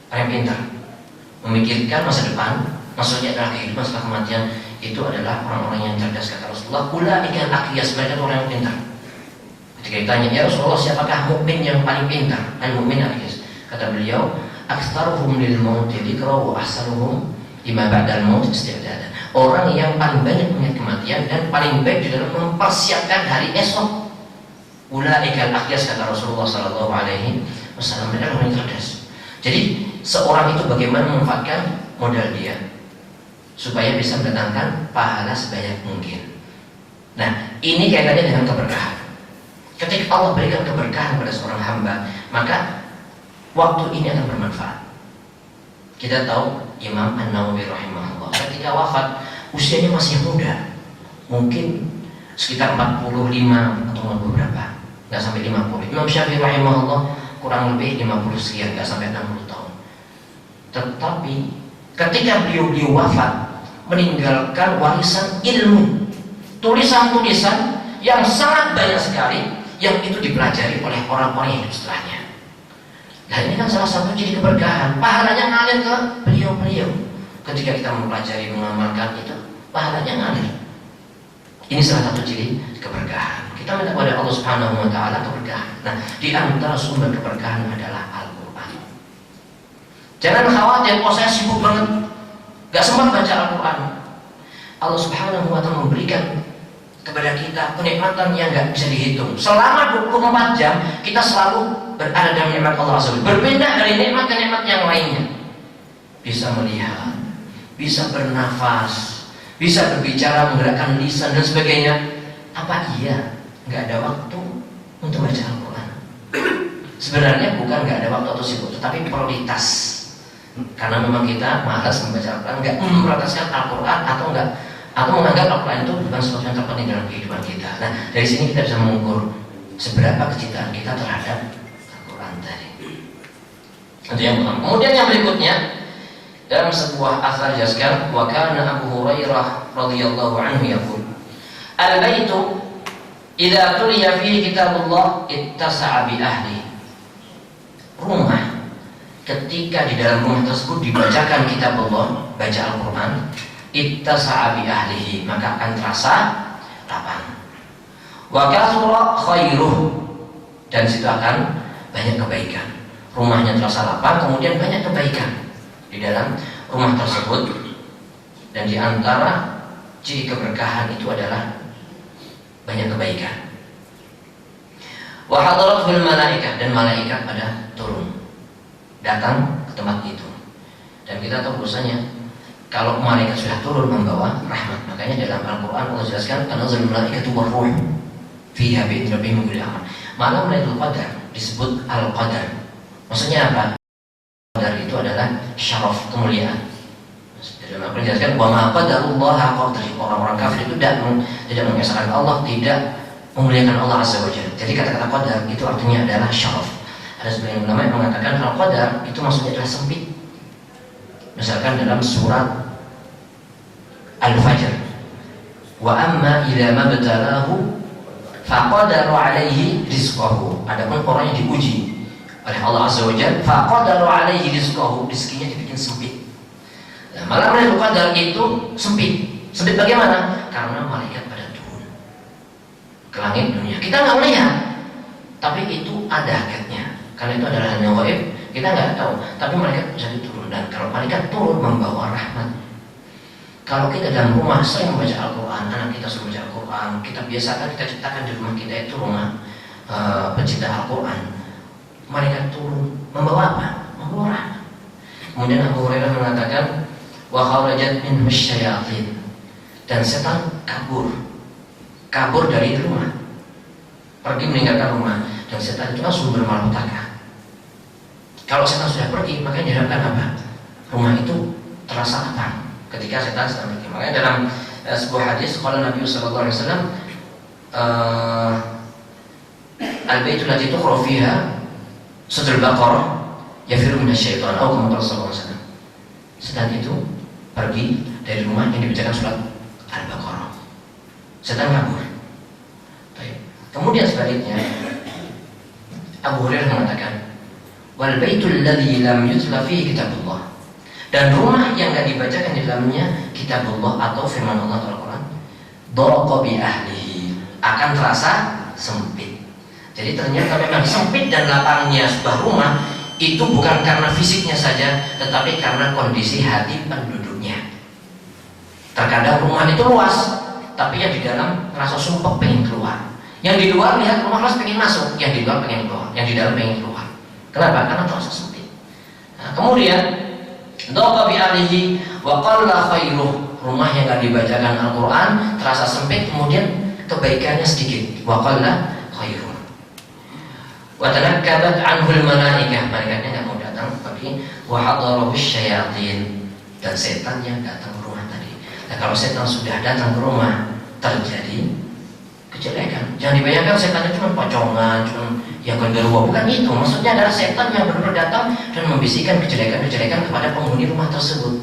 orang yang pintar, memikirkan masa depan, maksudnya adalah kehidupan setelah kematian. Itu adalah orang-orang yang cerdas, kata Rasulullah. Ulaika al-aqyas, mereka itu orang yang pintar. Ketika ditanya, ya Rasulullah, siapakah mukmin yang paling pintar? Al-mu'min al-aqyas. Kata beliau, aktsaruhum lil mauti dzikra wa ahsanuhum lima ba'dal maut isti'dadan. Orang yang paling banyak mengingat kematian dan paling baik di dalam mempersiapkan hari esok. Ulaika al-aqyas, kata Rasulullah sallallahu alaihi wasallam, adalah orang yang cerdas. Jadi seorang itu bagaimana memanfaatkan modal dia supaya bisa mendatangkan pahala sebanyak mungkin. Nah, ini kaitannya dengan keberkahan. Ketika Allah berikan keberkahan pada seorang hamba, maka waktu ini akan bermanfaat. Kita tahu Imam An-Nawawi rahimahullah ketika wafat usianya masih muda, mungkin sekitar 45 atau 50 berapa, nggak sampai 50. Imam Syafi'i rahimahullah kurang lebih 50 sekian, nggak sampai 60 tahun. Tetapi ketika beliau wafat, meninggalkan warisan ilmu, tulisan-tulisan yang sangat banyak sekali, yang itu dipelajari oleh orang-orang yang hidup setelahnya. Nah, ini kan salah satu jadi keberkahan, pahalanya ngalir ke beliau-beliau. Ketika kita mempelajari, mengamalkan itu, pahalanya ngalir. Ini salah satu ciri keberkahan. Kita minta kepada Allah Subhanahu wa Ta'ala keberkahan. Nah, di antara sumber keberkahan adalah Al-Quran. Jangan khawatir, saya sibuk banget, gak sempat baca Al-Quran. Allah Subhanahu wa Ta'ala memberikan kepada kita kenikmatan yang gak bisa dihitung. Selama 24 jam kita selalu berada dalam nikmat Allah SWT. Berbeda dari nikmat ke nikmat yang lainnya. Bisa melihat, bisa bernafas, bisa berbicara, menggerakkan lisan dan sebagainya. Apa iya gak ada waktu untuk baca Al-Quran? Sebenarnya bukan gak ada waktu atau sibuk, tetapi prioritas. Karena memang kita malas membaca Al-Quran, gak memprioritaskan Al-Quran atau menganggap Al-Quran itu bukan sesuatu yang terpenting dalam kehidupan kita. Nah, dari sini kita bisa mengukur seberapa kecintaan kita terhadap Al-Quran tadi. Itu yang pertama. Kemudian yang berikutnya, dalam sebuah asar dijelaskan, wa kana Abu Hurairah radhiyallahu anhu yaqul, al-baitu idza tuliya fihi kitabullah ittasa'a bi ahli. Rumah, ketika di dalam rumah tersebut dibacakan kitabullah, baca Al-Quran, ittasa'a bi ahlihi, maka akan terasa lapang. Wa kathura khairuh, dan situ akan banyak kebaikan. Rumahnya terasa lapang, kemudian banyak kebaikan di dalam rumah tersebut. Dan di antara ciri keberkahan itu adalah banyak kebaikan. Wa hadaratul malaikah, dan malaikat pada turun datang ke tempat itu. Dan kita tahu bahwasanya kalau malaikat sudah turun membawa rahmat, makanya dalam Al-Quran Allah jelaskan tanazzalul malaikatu war-ruh fiha bi'idzni rabbihim min kulli amr. Malam Lailatul Qadar disebut Al-Qadar. Maksudnya apa? Qadar itu adalah syaraf, kemuliaan. Dalam Al-Quran dijelaskan wa ma qadarullah haqqa qadrihi. Orang-orang kafir itu tidak mengesahkan Allah, tidak memuliakan Allah Azza wa Jalla. Jadi kata-kata qadar itu artinya adalah syaraf. Ada sebagian ulama yang mengatakan Al-Qadar itu maksudnya adalah sempit. Misalkan dalam surat Al-Fajr, wa amma idza mabtalahu faqadara alaihi rizqahu. Adapun orang yang diuji oleh Allah Azza wa Jalla, faqadara alaihi rizqahu, rezekinya dibikin sempit. Nah, malam Lailatul Qadar itu sempit. Sempit bagaimana? Karena malaikat pada turun ke langit dunia. Kita nggak melihat, tapi itu ada hakikatnya. Karena itu adalah hal yang gaib, kita nggak tahu. Tapi malaikat bisa turun, dan kalau malaikat turun membawa rahmat. Kalau kita dalam rumah sering membaca Al-Quran, anak kita suruh baca Al-Quran, kita biasakan, kita ciptakan di rumah kita itu rumah pencinta Al-Quran. Malaikat turun membawa apa? Membawa rahmat. Kemudian Abu Hurairah mengatakan, wa kharajat minhu syayatin, dan setan kabur dari rumah. pergi meninggalkan rumah. Dan setan itu kan sumber malapetaka. Kalau setan sudah pergi, maka yang diharapkan apa? Rumah itu terasa aman ketika setan sedang pergi. Makanya dalam sebuah hadis, qala Nabi sallallahu alaihi wasallam, al-baitul ladzi tuqra fiha suratul Baqarah yafiru minasyaitan, atau kama qala sallallahu alaihi wasallam. Setan itu pergi dari rumah yang dibacakan surat Al-Baqarah. Setan kabur. Baik. Kemudian sebaliknya, Abu Hurairah mengatakan, wal baitul ladzi lam yutla fihi kitabullah, dan rumah yang tidak dibacakan di dalamnya kitabullah atau firman Allah Al-Quran, daqa bi ahlihi, akan terasa sempit. Jadi ternyata memang sempit dan lapangnya sebuah rumah itu bukan karena fisiknya saja, tetapi karena kondisi hati penduduknya. Terkadang rumah itu luas, tapi yang di dalam rasa sumpah pengen keluar. Yang di luar lihat rumah luas pengen masuk, yang di luar pengen keluar, yang di dalam pengen keluar. Kenapa? Karena terasa sempit. Nah, kemudian dhaqa bi alihi wa qalla khairuh, rumah yang tidak dibacakan Al-Quran terasa sempit, kemudian kebaikannya sedikit. Wa qalla khairuh. Wa tanakkabat anhul malaikah, malaikatnya tidak mau datang, tapi wa hadarahu syayatin, dan setan yang datang ke rumah tadi. Nah, kalau setan sudah datang ke rumah, terjadi kejelekan. Jangan dibayangkan setan itu cuma pocongan, cuma yang genderuwo, bukan itu. Maksudnya adalah setan yang benar-benar datang dan membisikkan kejelekan-kejelekan kepada penghuni rumah tersebut.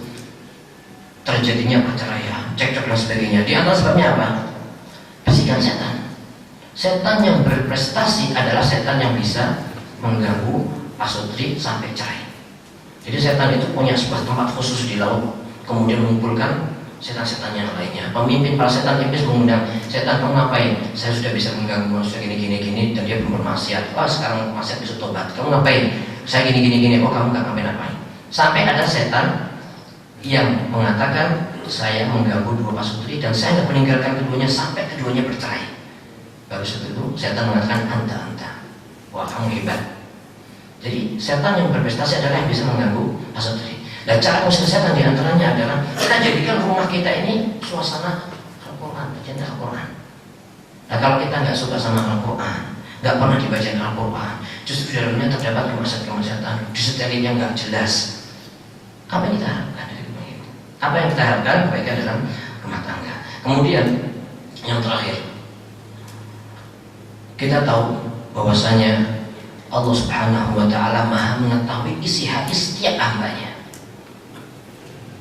Terjadinya perceraian, cekcok dan sebagainya. Di antara sebabnya apa? Bisikan setan. Setan yang berprestasi adalah setan yang bisa mengganggu pasutri sampai cerai. Jadi setan itu punya sebuah tempat khusus di laut, kemudian mengumpulkan setan-setan yang lainnya. Pemimpin para setan iblis mengundang, setan kamu ngapain? Saya sudah bisa mengganggu manusia gini, dan dia belum bermaksiat. Oh, sekarang maksiat bisa tobat. Kamu ngapain? Saya gini. Oh, kamu nggak ngapain-ngapain. Sampai ada setan yang mengatakan, saya mengganggu dua pasutri dan saya nggak meninggalkan keduanya sampai keduanya bercerai. Baru setelah itu setan mengatakan, anta. Wah, kamu hebat. Jadi setan yang berprestasi adalah yang bisa mengganggu pasutri. Dan cara mengusir setan diantaranya adalah kita jadikan rumah kita ini suasana Al-Quran, pecinta Al-Quran. Nah, kalau kita nggak suka sama Al-Quran, nggak pernah dibacain Al-Quran, justru di dalamnya terdapat kemaksiatan, disetelinnya nggak jelas. Apa yang kita harapkan dari rumah itu? Apa yang kita harapkan kebaikan dalam rumah tangga? Kemudian yang terakhir, kita tahu bahwasanya Allah Subhanahu wa Ta'ala Maha mengetahui isi hati setiap hambanya.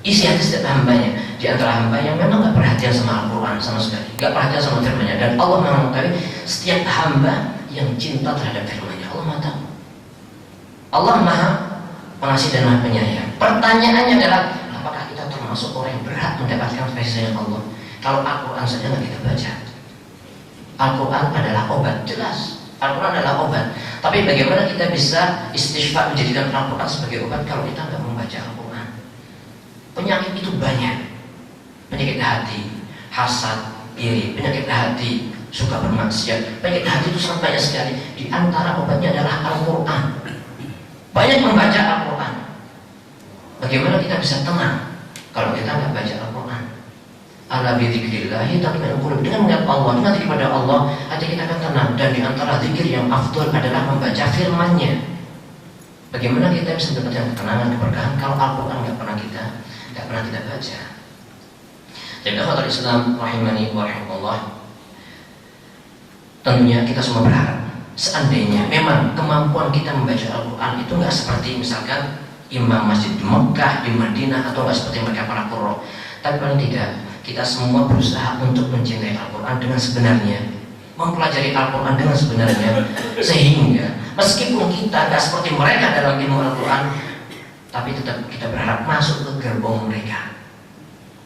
Isi hati setiap hambanya. Di antara hamba yang memang gak perhatian sama Al-Quran sama sekali, gak perhatian sama firman-Nya, dan Allah mengetahui setiap hamba yang cinta terhadap firman-Nya. Allah Maha tahu. Allah Maha Pengasih dan Maha Penyayang. Pertanyaannya adalah, apakah kita termasuk orang yang berhak mendapatkan kasih sayang Allah kalau Al-Quran saja gak kita baca? Al-Quran adalah obat, jelas. Al-Quran adalah obat. Tapi bagaimana kita bisa istighfar menjadikan Al-Quran sebagai obat kalau kita nggak membaca Al-Quran? Penyakit itu banyak. Penyakit hati, hasad, iri, penyakit hati, suka bermaksiat. Penyakit hati itu sangat banyak sekali. Di antara obatnya adalah Al-Quran. Banyak membaca Al-Quran. Bagaimana kita bisa tenang kalau kita nggak baca Al-Quran? Ala bidzikrillahi tatma'innul qulub, dengan mengingat Allah, dengan zikir kepada Allah, hati kita akan tenang. Dan di antara zikir yang afdal adalah membaca firman-Nya. Bagaimana kita bisa mendapatkan ketenangan, keberkahan kalau Al-Quran nggak pernah kita baca? Jadi akhwatul Islam rahimani wa rahimakumullah, tentunya kita semua berharap seandainya memang kemampuan kita membaca Al-Quran itu nggak seperti misalkan imam masjid di Mekah, di Madinah, atau nggak seperti mereka para qurra, tapi paling tidak kita semua berusaha untuk mencintai Al-Quran dengan sebenarnya, mempelajari Al-Quran dengan sebenarnya, sehingga meskipun kita nggak seperti mereka dalam ilmu Al-Quran, tapi tetap kita berharap masuk ke gerbong mereka,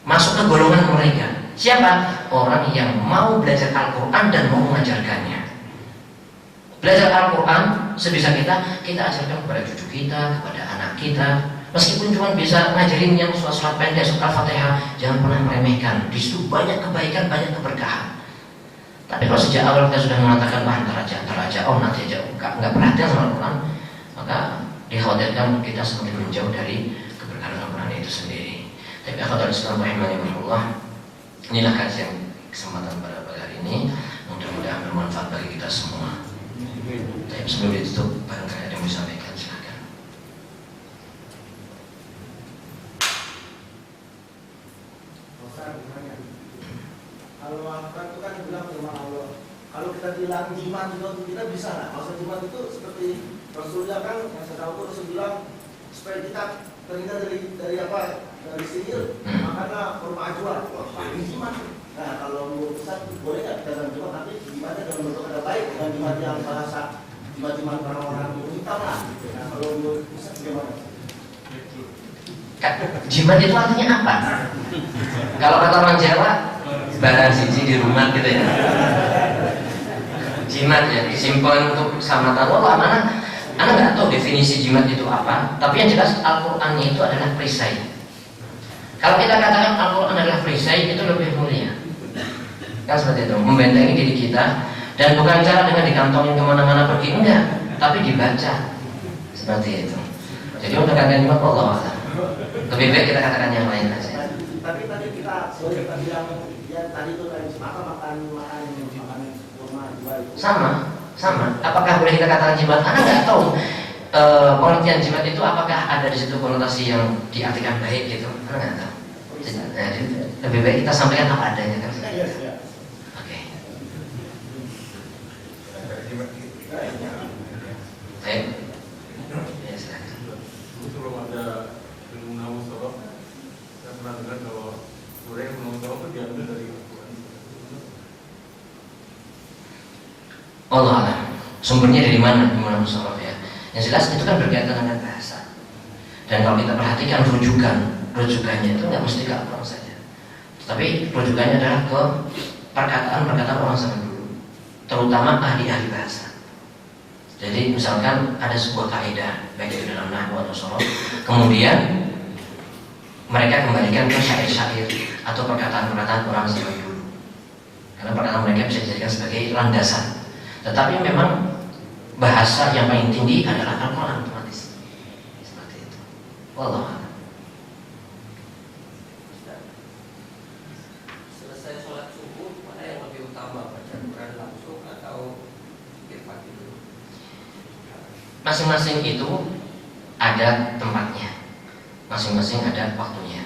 masuk ke golongan mereka. Siapa? Orang yang mau belajar Al-Quran dan mau mengajarkannya. Belajar Al-Quran sebisa kita ajarkan kepada cucu kita, kepada anak kita. Meskipun cuma bisa ngajarin yang surat pendek, surat Al-Fatihah, jangan pernah meremehkan. Di situ banyak kebaikan, banyak keberkahan. Tapi kalau sejak awal kita sudah mengatakan, ntar aja, oh nanti aja, nggak perhatian sama Al-Quran, maka dikhawatirkan kita semakin menjauh dari keberkahan Al-Quran itu sendiri. Tapi akhwatul Islam rahimahullah, inilah kajian kesempatan pada hari ini. Mudah-mudahan bermanfaat bagi kita semua. sebelum ditutup barangkali ada yang mau disampaikan, silakan. Kalau Al-Quran itu kan bilang firman Allah. Kalau kita bilang jimat juga kita bisa nggak? Maksud jimat itu seperti Rasulullah kan yang saya tahu Rasul bilang supaya kita terhindar dari apa? Dari sihir, makanya kurma ajwa. Wah, ini jimat. Nah, kalau menurut Ustaz boleh nggak kita dalam jimat, tapi jimatnya dalam bentuk ada baik, bukan jimat yang bahasa jimat-jimat orang-orang hitam lah. Nah, kalau menurut Ustaz gimana? Jimat itu artinya apa? Kalau kata orang Jawa, barang siji di rumah gitu ya. Jimat ya, disimpan untuk keselamatan Allah. Mana? Anda nggak tahu definisi jimat itu apa, tapi yang jelas Al-Qur'annya itu adalah perisai. Kalau kita katakan Al-Quran adalah perisai, itu lebih mulia. Kan seperti itu, membentengi diri kita. Dan bukan cara dengan dikantongin kemana-mana pergi, enggak, tapi dibaca. Seperti itu. Jadi untuk katakan jimat Allah, lebih baik kita katakan yang lain aja. Tapi tadi kita bilang ya tadi itu tadi makan kurma ajwa itu. Sama. Apakah boleh kita katakan jimat? Anda nggak tahu pengertian jimat itu apakah ada di situ konotasi yang diartikan baik gitu? Anda nggak tahu. Nah, lebih baik kita sampaikan apa adanya kan? Oke. Baik. Ya, silakan. Sebelum ada ilmu nahu sorok, saya pernah dengar kalau surah yang nahu sorok itu diambil dari Al-Quran. Allah alam. Sumbernya dari mana ilmu nahu sorok ya? Yang jelas itu kan berkaitan dengan bahasa. Dan kalau kita perhatikan rujukannya itu nggak mesti ke Al-Quran saja, tetapi rujukannya adalah ke perkataan orang zaman dulu, terutama ahli-ahli bahasa. Jadi misalkan ada sebuah kaidah baik itu dalam nahwu atau sorok, kemudian mereka kembalikan ke syair-syair atau perkataan-perkataan orang zaman dulu, karena perkataan mereka bisa dijadikan sebagai landasan. Tetapi memang bahasa yang paling tinggi adalah Al-Quran otomatis. Seperti itu. Wallah. Selesai sholat subuh, mana yang lebih utama, baca Quran langsung atau zikir pagi dulu? Masing-masing itu ada tempatnya, masing-masing ada waktunya.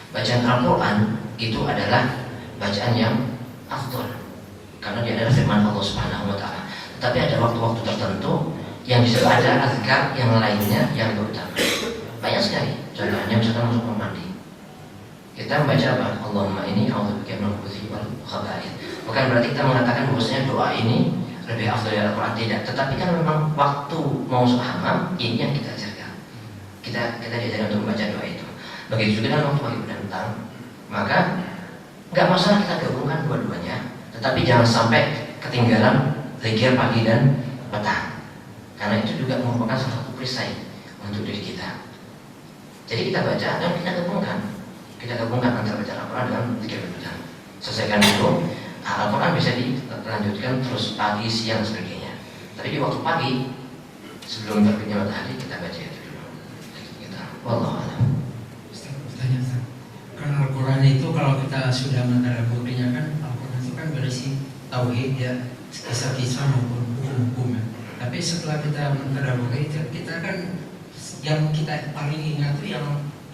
Bacaan Al-Quran itu adalah bacaan yang afdol, karena dia adalah firman Allah Subhanahu Wa Taala. Tapi ada waktu-waktu tertentu yang bisa ada azkar yang lainnya yang lebih utama. Banyak sekali. Contohnya misalkan masuk kamar mandi, kita membaca apa? Allahumma inni a'udzubika minal khubuthi wal khaba'ith. Bukan berarti kita mengatakan bahwasanya doa ini lebih afdal dari Al-Quran, tidak. Tetapi kan memang waktu mau masuk hammam ini yang kita ajarkan. Kita diajarkan untuk membaca doa itu. Begitu juga dalam waktu pagi mendatang, maka nggak masalah kita gabungkan dua-duanya. Tetapi jangan sampai ketinggalan zikir pagi dan petang, karena itu juga merupakan salah satu perisai untuk diri kita. Jadi kita baca dan kita gabungkan antara baca Al-Quran dengan zikir petang. Selesaikan dulu, Al-Quran bisa dilanjutkan terus pagi, siang, dan sebagainya. Tapi di waktu pagi sebelum terbitnya matahari kita baca itu dulu. Kita, wallahu a'lam. Pertanyaan Ustaz. Kan Al-Quran itu kalau kita sudah mentadabburinya kan Al-Quran itu kan berisi tauhid ya, kisah-kisah maupun hukum-hukum ya. Tapi setelah kita mentadabburi kita kan yang kita paling ingat itu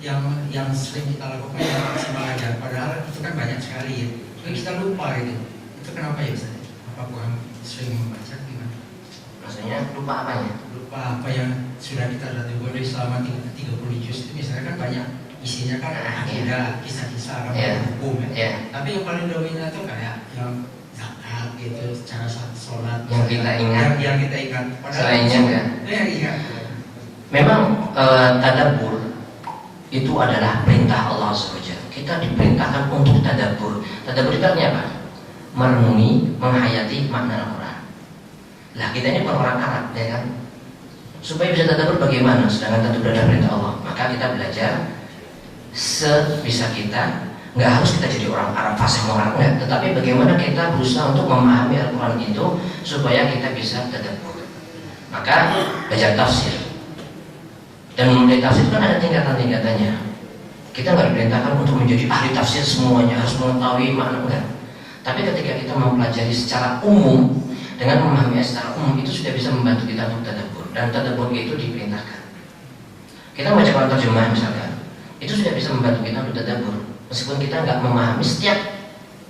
yang sering kita lakukan yang maksimal aja. Padahal itu kan banyak sekali ya. Tapi kita lupa gitu. Itu kenapa ya Ustaz? Apa kurang sering membaca gimana? Maksudnya lupa apanya? Lupa apa yang sudah kita tadabburi selama 30 juz itu misalnya kan banyak isinya kan akidah, kisah-kisah, hukum ya. Tapi yang paling dominan itu kayak yang zakat gitu, cara sholat yang kita ingat, yang kita ingat. Selainnya enggak. Ingat. Memang tadabbur itu adalah perintah Allah SWT. Kita diperintahkan untuk tadabbur. Tadabbur itu artinya apa? Merenungi, menghayati makna Al-Quran. Lah kita ini bukan orang Arab, ya kan? Supaya bisa tadabbur bagaimana? Sedangkan tadabbur adalah perintah Allah. Maka kita belajar sebisa kita. Nggak harus kita jadi orang Arab fasih orang enggak, tetapi bagaimana kita berusaha untuk memahami Al-Quran itu supaya kita bisa tadabbur. Maka belajar tafsir. Dan memulai tafsir kan ada tingkatan-tingkatannya. Kita nggak diperintahkan untuk menjadi ahli tafsir semuanya, harus mengetahui makna enggak. Tapi ketika kita mempelajari secara umum, dengan memahami secara umum itu sudah bisa membantu kita untuk tadabbur, dan tadabbur itu diperintahkan. Kita membaca Quran terjemah misalkan, itu sudah bisa membantu kita untuk tadabbur, meskipun kita nggak memahami setiap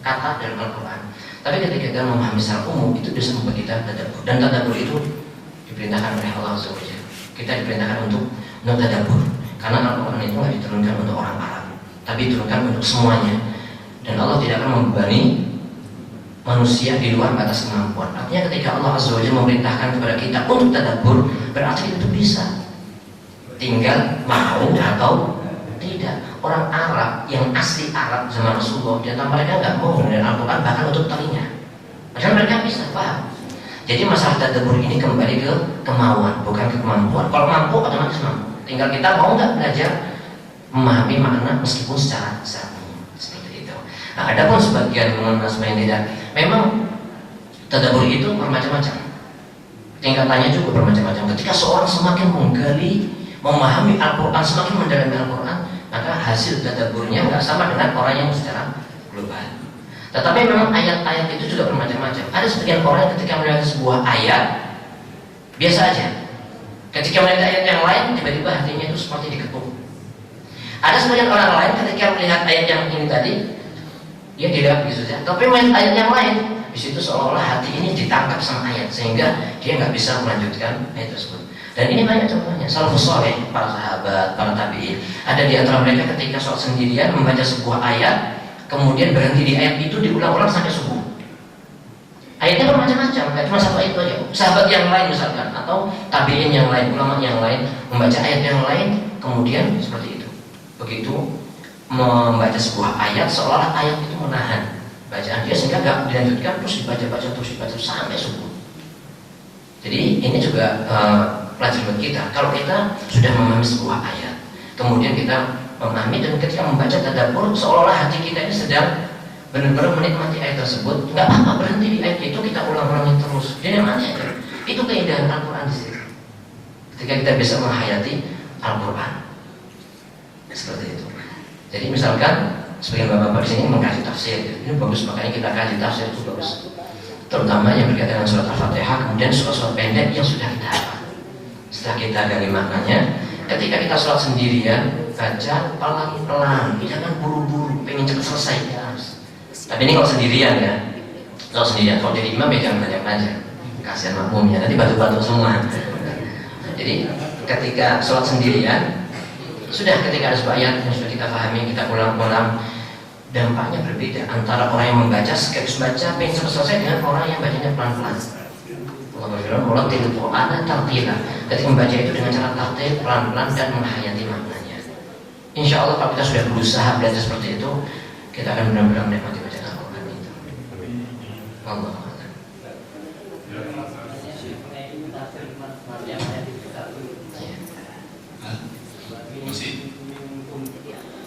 kata dalam Al-Quran. Tapi ketika kita memahami secara umum, itu bisa membuat kita tadabbur, dan tadabbur itu diperintahkan oleh Allah Azza wa Jalla. Kita diperintahkan untuk tadabbur, karena Al-Quran itu nggak diturunkan untuk orang Arab, tapi diturunkan untuk semuanya, dan Allah tidak akan membebani manusia di luar batas kemampuan. Artinya ketika Allah Azza wa Jalla memerintahkan kepada kita untuk tadabbur, berarti itu bisa, tinggal mau atau tidak. Orang Arab yang asli Arab zaman Rasulullah, di antara mereka nggak mau dengan Al-Quran bahkan untuk telinga, padahal mereka bisa paham. Jadi masalah tadabbur ini kembali ke kemauan, bukan ke kemampuan. Kalau mampu otomatis mampu, tinggal kita mau nggak belajar memahami makna meskipun secara umum, seperti itu. Nah, ada pun sebagian yang tidak. Memang tadabbur itu bermacam-macam, tingkatannya juga bermacam-macam. Ketika seorang semakin menggali, memahami Al-Quran, semakin mendalami Al-Quran, maka hasil tadabburnya nggak sama dengan orang yang secara global. Tetapi memang ayat-ayat itu juga bermacam-macam. Ada sebagian orang ketika melihat sebuah ayat biasa aja, ketika melihat ayat yang lain tiba-tiba hatinya itu seperti diketuk. Ada sebagian orang lain ketika melihat ayat yang ini tadi, dia tidak begitu saja, tapi melihat ayat yang lain, di situ seolah-olah hati ini ditangkap sama ayat, sehingga dia nggak bisa melanjutkan ayat tersebut. Dan ini banyak contohnya, salafus saleh, para sahabat, para tabi'in. Ada di antara mereka ketika sholat sendirian membaca sebuah ayat, kemudian berhenti di ayat itu diulang-ulang sampai subuh. Ayatnya bermacam-macam, nggak cuma satu ayat aja. Sahabat yang lain misalkan, atau tabi'in yang lain, ulama yang lain membaca ayat yang lain, kemudian seperti itu. Begitu membaca sebuah ayat, seolah ayat itu menahan bacaan dia sehingga nggak dilanjutkan, terus dibaca sampai subuh. Jadi ini juga pelajaran buat kita. Kalau kita sudah memahami sebuah ayat, kemudian kita memahami dan ketika membaca tadabbur, seolah-olah hati kita ini sedang benar-benar menikmati ayat tersebut. Nggak apa-apa berhenti di ayat itu, kita ulang-ulangin terus. Jadi namanya aja. Itu keindahan Al-Quran di situ. Ketika kita bisa menghayati Al-Quran, seperti itu. Jadi misalkan sebagian bapak-bapak di sini mengkaji tafsir, ini bagus, makanya kita kaji tafsir itu bagus. Terutama yang berkaitan dengan surat Al-Fatihah, kemudian surat-surat pendek yang sudah kita hafal. Setelah kita gali maknanya, ketika kita sholat sendirian, baca pelan-pelan, jangan buru-buru, pengen cepat selesai ya harus. Tapi ini kalau sendirian ya, kalau jadi imam ya jangan banyak-banyak, kasihan makmumnya, nanti batu-batu semua. Jadi ketika sholat sendirian, sudah ketika ada sebuah ayat yang sudah kita pahami, kita ulang-ulang, dampaknya berbeda antara orang yang membaca sekaligus baca pengen cepat selesai dengan orang yang bacanya pelan-pelan. Allah berfirman, "Wala tilqu ana tartila." Ketika membaca itu dengan cara tartil, pelan-pelan dan menghayati maknanya. Insya Allah kalau kita sudah berusaha belajar seperti itu, kita akan benar-benar menikmati bacaan Al-Quran itu. Allah.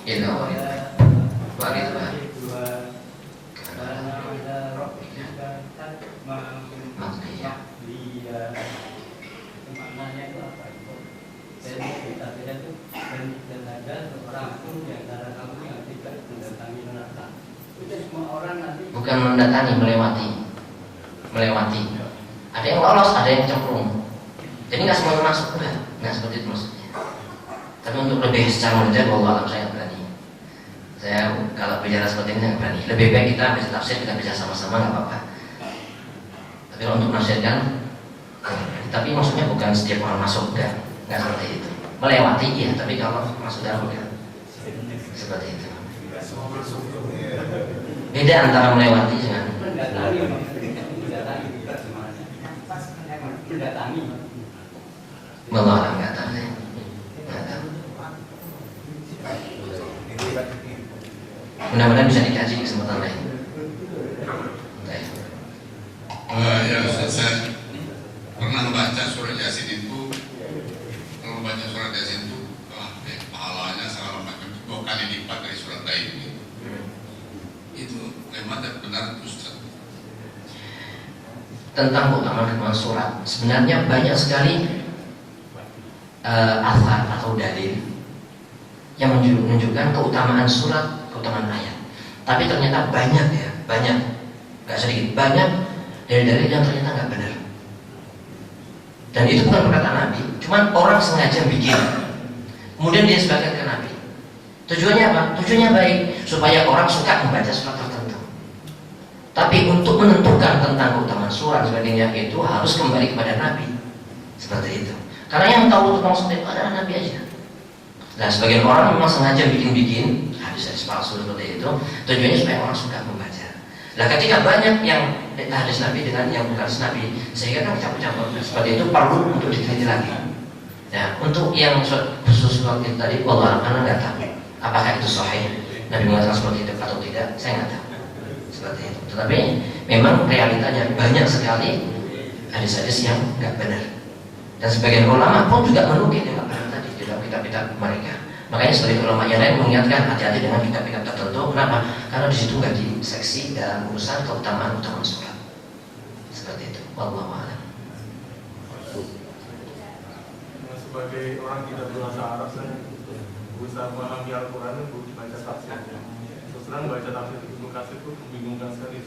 Ya, bukan mendatangi, melewati. Ada yang lolos, ada yang cemplung. Jadi nggak semuanya masuk, nggak seperti itu maksudnya. Tapi untuk lebih secara mendadak, wallahu a'lam, saya berani. Saya kalau bicara seperti ini nggak berani. Lebih baik kita bisa tafsir, kita bisa sama-sama, nggak apa-apa. Tapi kalau untuk menafsirkan, tapi maksudnya bukan setiap orang masuk, nggak seperti itu. Melewati iya, tapi kalau masuk dalam bukan seperti itu. Beda antara melewati dengan wallahu a'lam, nggak tahu. Mudah-mudahan bisa dikaji di kesempatan lain. Ya Ustaz, saya pernah membaca surat Yasin itu. Kalau membaca surat Yasin itu pahalanya segala macam 2 kali lipat dari surat lain. Itu memang benar Ustaz. Tentang keutamaan surat, sebenarnya banyak sekali athar atau dalil yang menunjukkan keutamaan surat, keutamaan ayat. Tapi ternyata banyak. nggak sedikit, banyak dalil-dalil yang ternyata nggak benar. Dan itu bukan perkataan Nabi, cuman orang sengaja bikin, kemudian dia sebagian ke Nabi. Tujuannya apa? Tujuannya baik, supaya orang suka membaca surat tertentu. Tapi untuk menentukan tentang keutamaan surat sebagainya itu harus kembali kepada Nabi. Seperti itu. Karena yang tahu tentang surat itu adalah Nabi aja. Nah, sebagian orang memang sengaja bikin-bikin hadis-hadis palsu seperti itu, tujuannya supaya orang suka membaca. Nah, ketika banyak yang hadis Nabi dengan yang bukan hadis Nabi, sehingga kan campur-campur seperti itu perlu untuk diteliti lagi. Nah, untuk yang khusus surat itu tadi, wallah anak nggak tahu apakah itu sahih Nabi mengatakan seperti itu atau tidak, saya nggak tahu seperti itu. Tetapi memang realitanya banyak sekali hadis-hadis yang nggak benar. Dan sebagian ulama pun juga menukil yang nggak benar tadi di dalam kitab-kitab mereka. Makanya sebagian ulama yang lain mengingatkan hati-hati dengan kitab-kitab tertentu. Kenapa? Karena di situ nggak diseksi dalam urusan keutamaan surat. Seperti itu. Wallahu a'lam. Sebagai orang tidak berbahasa Arab, saya berusaha memahami Al-Quran dan baca tafsirnya. Terus terang baca tafsir Ibnu Katsir itu membingungkan sekali.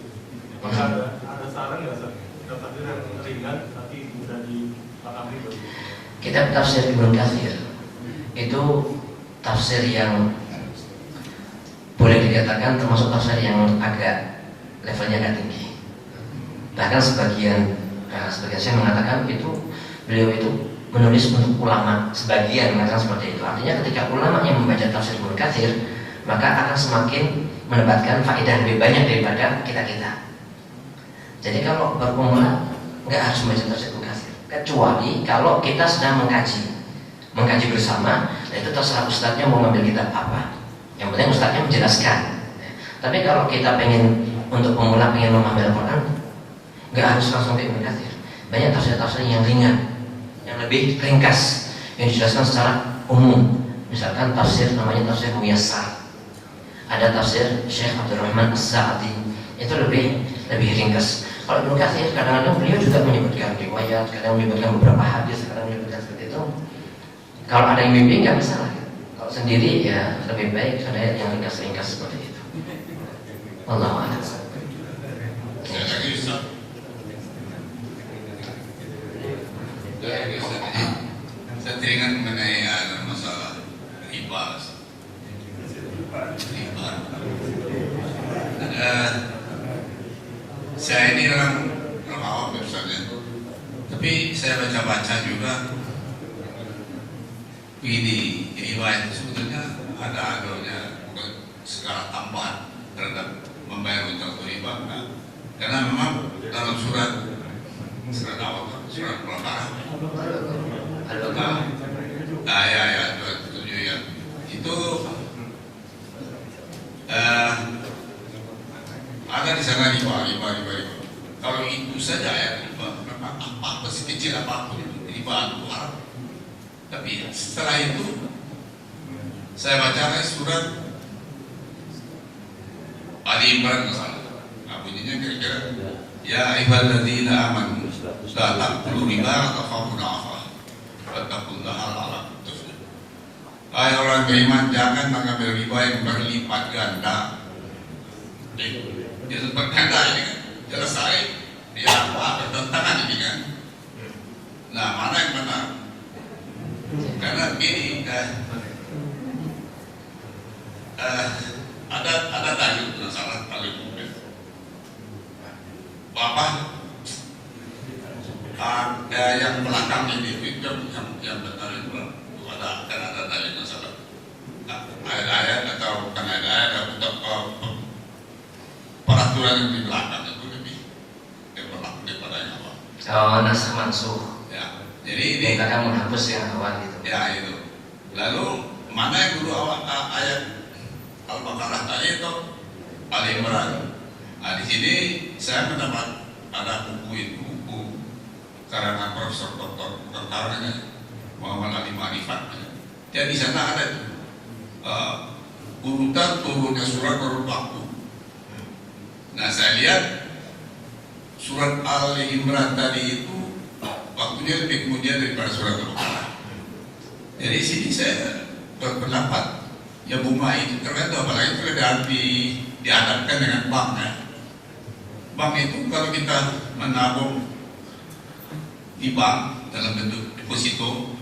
Maka ada saran nggak sih? Tafsir yang ringan tapi mudah dipahami. Kitab tafsir Ibnu Katsir itu tafsir yang boleh dikatakan termasuk tafsir yang agak levelnya agak tinggi. Bahkan sebagian saya mengatakan itu beliau itu menulis untuk ulama, sebagian mengatakan seperti itu. Artinya ketika ulama yang membaca tafsir Ibnu Katsir, maka akan semakin mendapatkan faedah lebih banyak daripada kita. Jadi kalau berpemula nggak harus membaca tafsir Ibnu Katsir, kecuali kalau kita sedang mengkaji bersama. Nah, itu terserah ustadznya mau ngambil kitab apa. Yang penting ustadznya menjelaskan. Tapi kalau kita pengen untuk pemula pengen memahami Al-Quran, nggak harus langsung ke Ibnu Katsir. Banyak tafsir-tafsir yang ringan, yang lebih ringkas, yang dijelaskan secara umum. Misalkan tafsir namanya tafsir Muyassar. Ada tafsir Syekh Abdurrahman As-Sa'di, itu lebih ringkas. Kalau Ibnu Katsir kadang-kadang beliau juga menyebutkan riwayat, kadang menyebutkan beberapa hadis, kadang menyebutkan seperti itu. Kalau ada yang bimbing nggak masalah. Kalau sendiri ya lebih baik ada yang ringkas-ringkas seperti itu. Wallahu a'lam. Saya lagi Ustaz. Saya teringat mengenai masalah riba. Saya ini orang awam misalnya, tapi saya baca-baca juga ini riba itu sebetulnya ada bukan skala tambahan terhadap membayar utang riba, nah. Karena memang dalam surat awal, surat Al-Baqarah, ya 27 ya, itu ada di sana riba. Kalau itu saja ya riba, memang apa sekecil apapun riba itu haram. Tapi setelah itu saya baca surat Ali Imran misalnya. Nah, bunyinya kira-kira ya ayyuhalladzina amanu la ta'kulu riba atau afah wattaqullaha la'allakum tuflihun. Hai orang beriman, jangan mengambil riba yang berlipat ganda. Itu berganda ini kan jelas sekali dia bertentangan ini kan. Nah, mana yang benar? Karena begini, ada tajuk masalah paling umum. Bapak yang belakang ini itu yang benar itu ada tajuk masalah ayat-ayat atau bukan ayat-ayat atau peraturan yang di belakang itu lebih berlaku daripada yang awal. Oh, nasakh mansuh. Ya, jadi ini kadang menghapus yang awal gitu. Ya itu. Lalu mana yang dulu awal ayat Al-Baqarah tadi itu Ali Imran. Nah, di sini saya mendapat ada buku karangan Profesor Dr. Muhammad Ali Ma'rifat. Dan di sana ada urutan turunnya surat menurut waktu. Nah, saya lihat surat Ali Imran tadi itu waktunya lebih kemudian daripada surat Al-Baqarah. Jadi sini saya berpendapat ya bunga itu ternyata apalagi itu dihadapkan dengan bank ya. bank itu kalau kita menabung di bank dalam bentuk deposito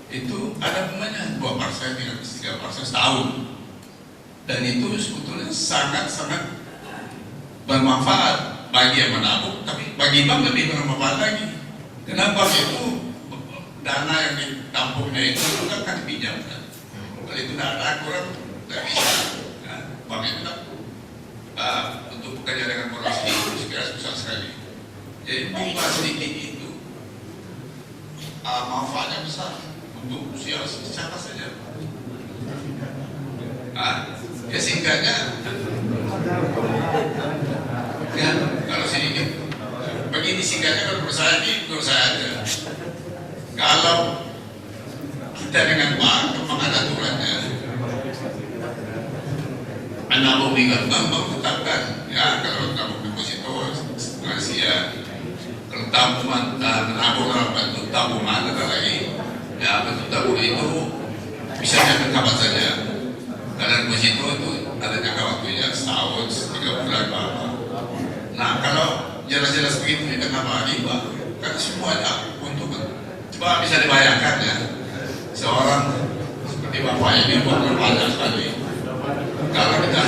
itu ada bunganya 2%, 3% setahun, dan itu sebetulnya sangat-sangat bermanfaat bagi yang menabung, tapi bagi bank lebih bermanfaat lagi. Kenapa? Itu dana yang ditampungnya itu kan dipinjamkan. Kalau itu tidak ada aturan, tidak bisa. Nah, bank itu untuk bekerja dengan korupsi itu sekiranya susah sekali. Jadi bunga sedikit itu manfaatnya besar untuk siapa saja. Ya singkatnya, ya, kalau sedikit begini singkatnya, kalau menurut saya aja. Kalau kita dengan bank memang ada aturannya, menabung di bank tetapkan, ya kalau tabung deposito rahasia, kalau tabungan menabung dalam bentuk tabungan ada lagi, ya bentuk tabungan itu bisa jangka kapan saja. Karena deposito itu ada jangka waktunya setahun, 3 bulan, apa. Nah kalau jelas-jelas begitu ini kenapa riba? Karena semuanya keuntungan. Coba bisa dibayangkan ya, seorang seperti bapak ini uangnya banyak sekali. Kalau kita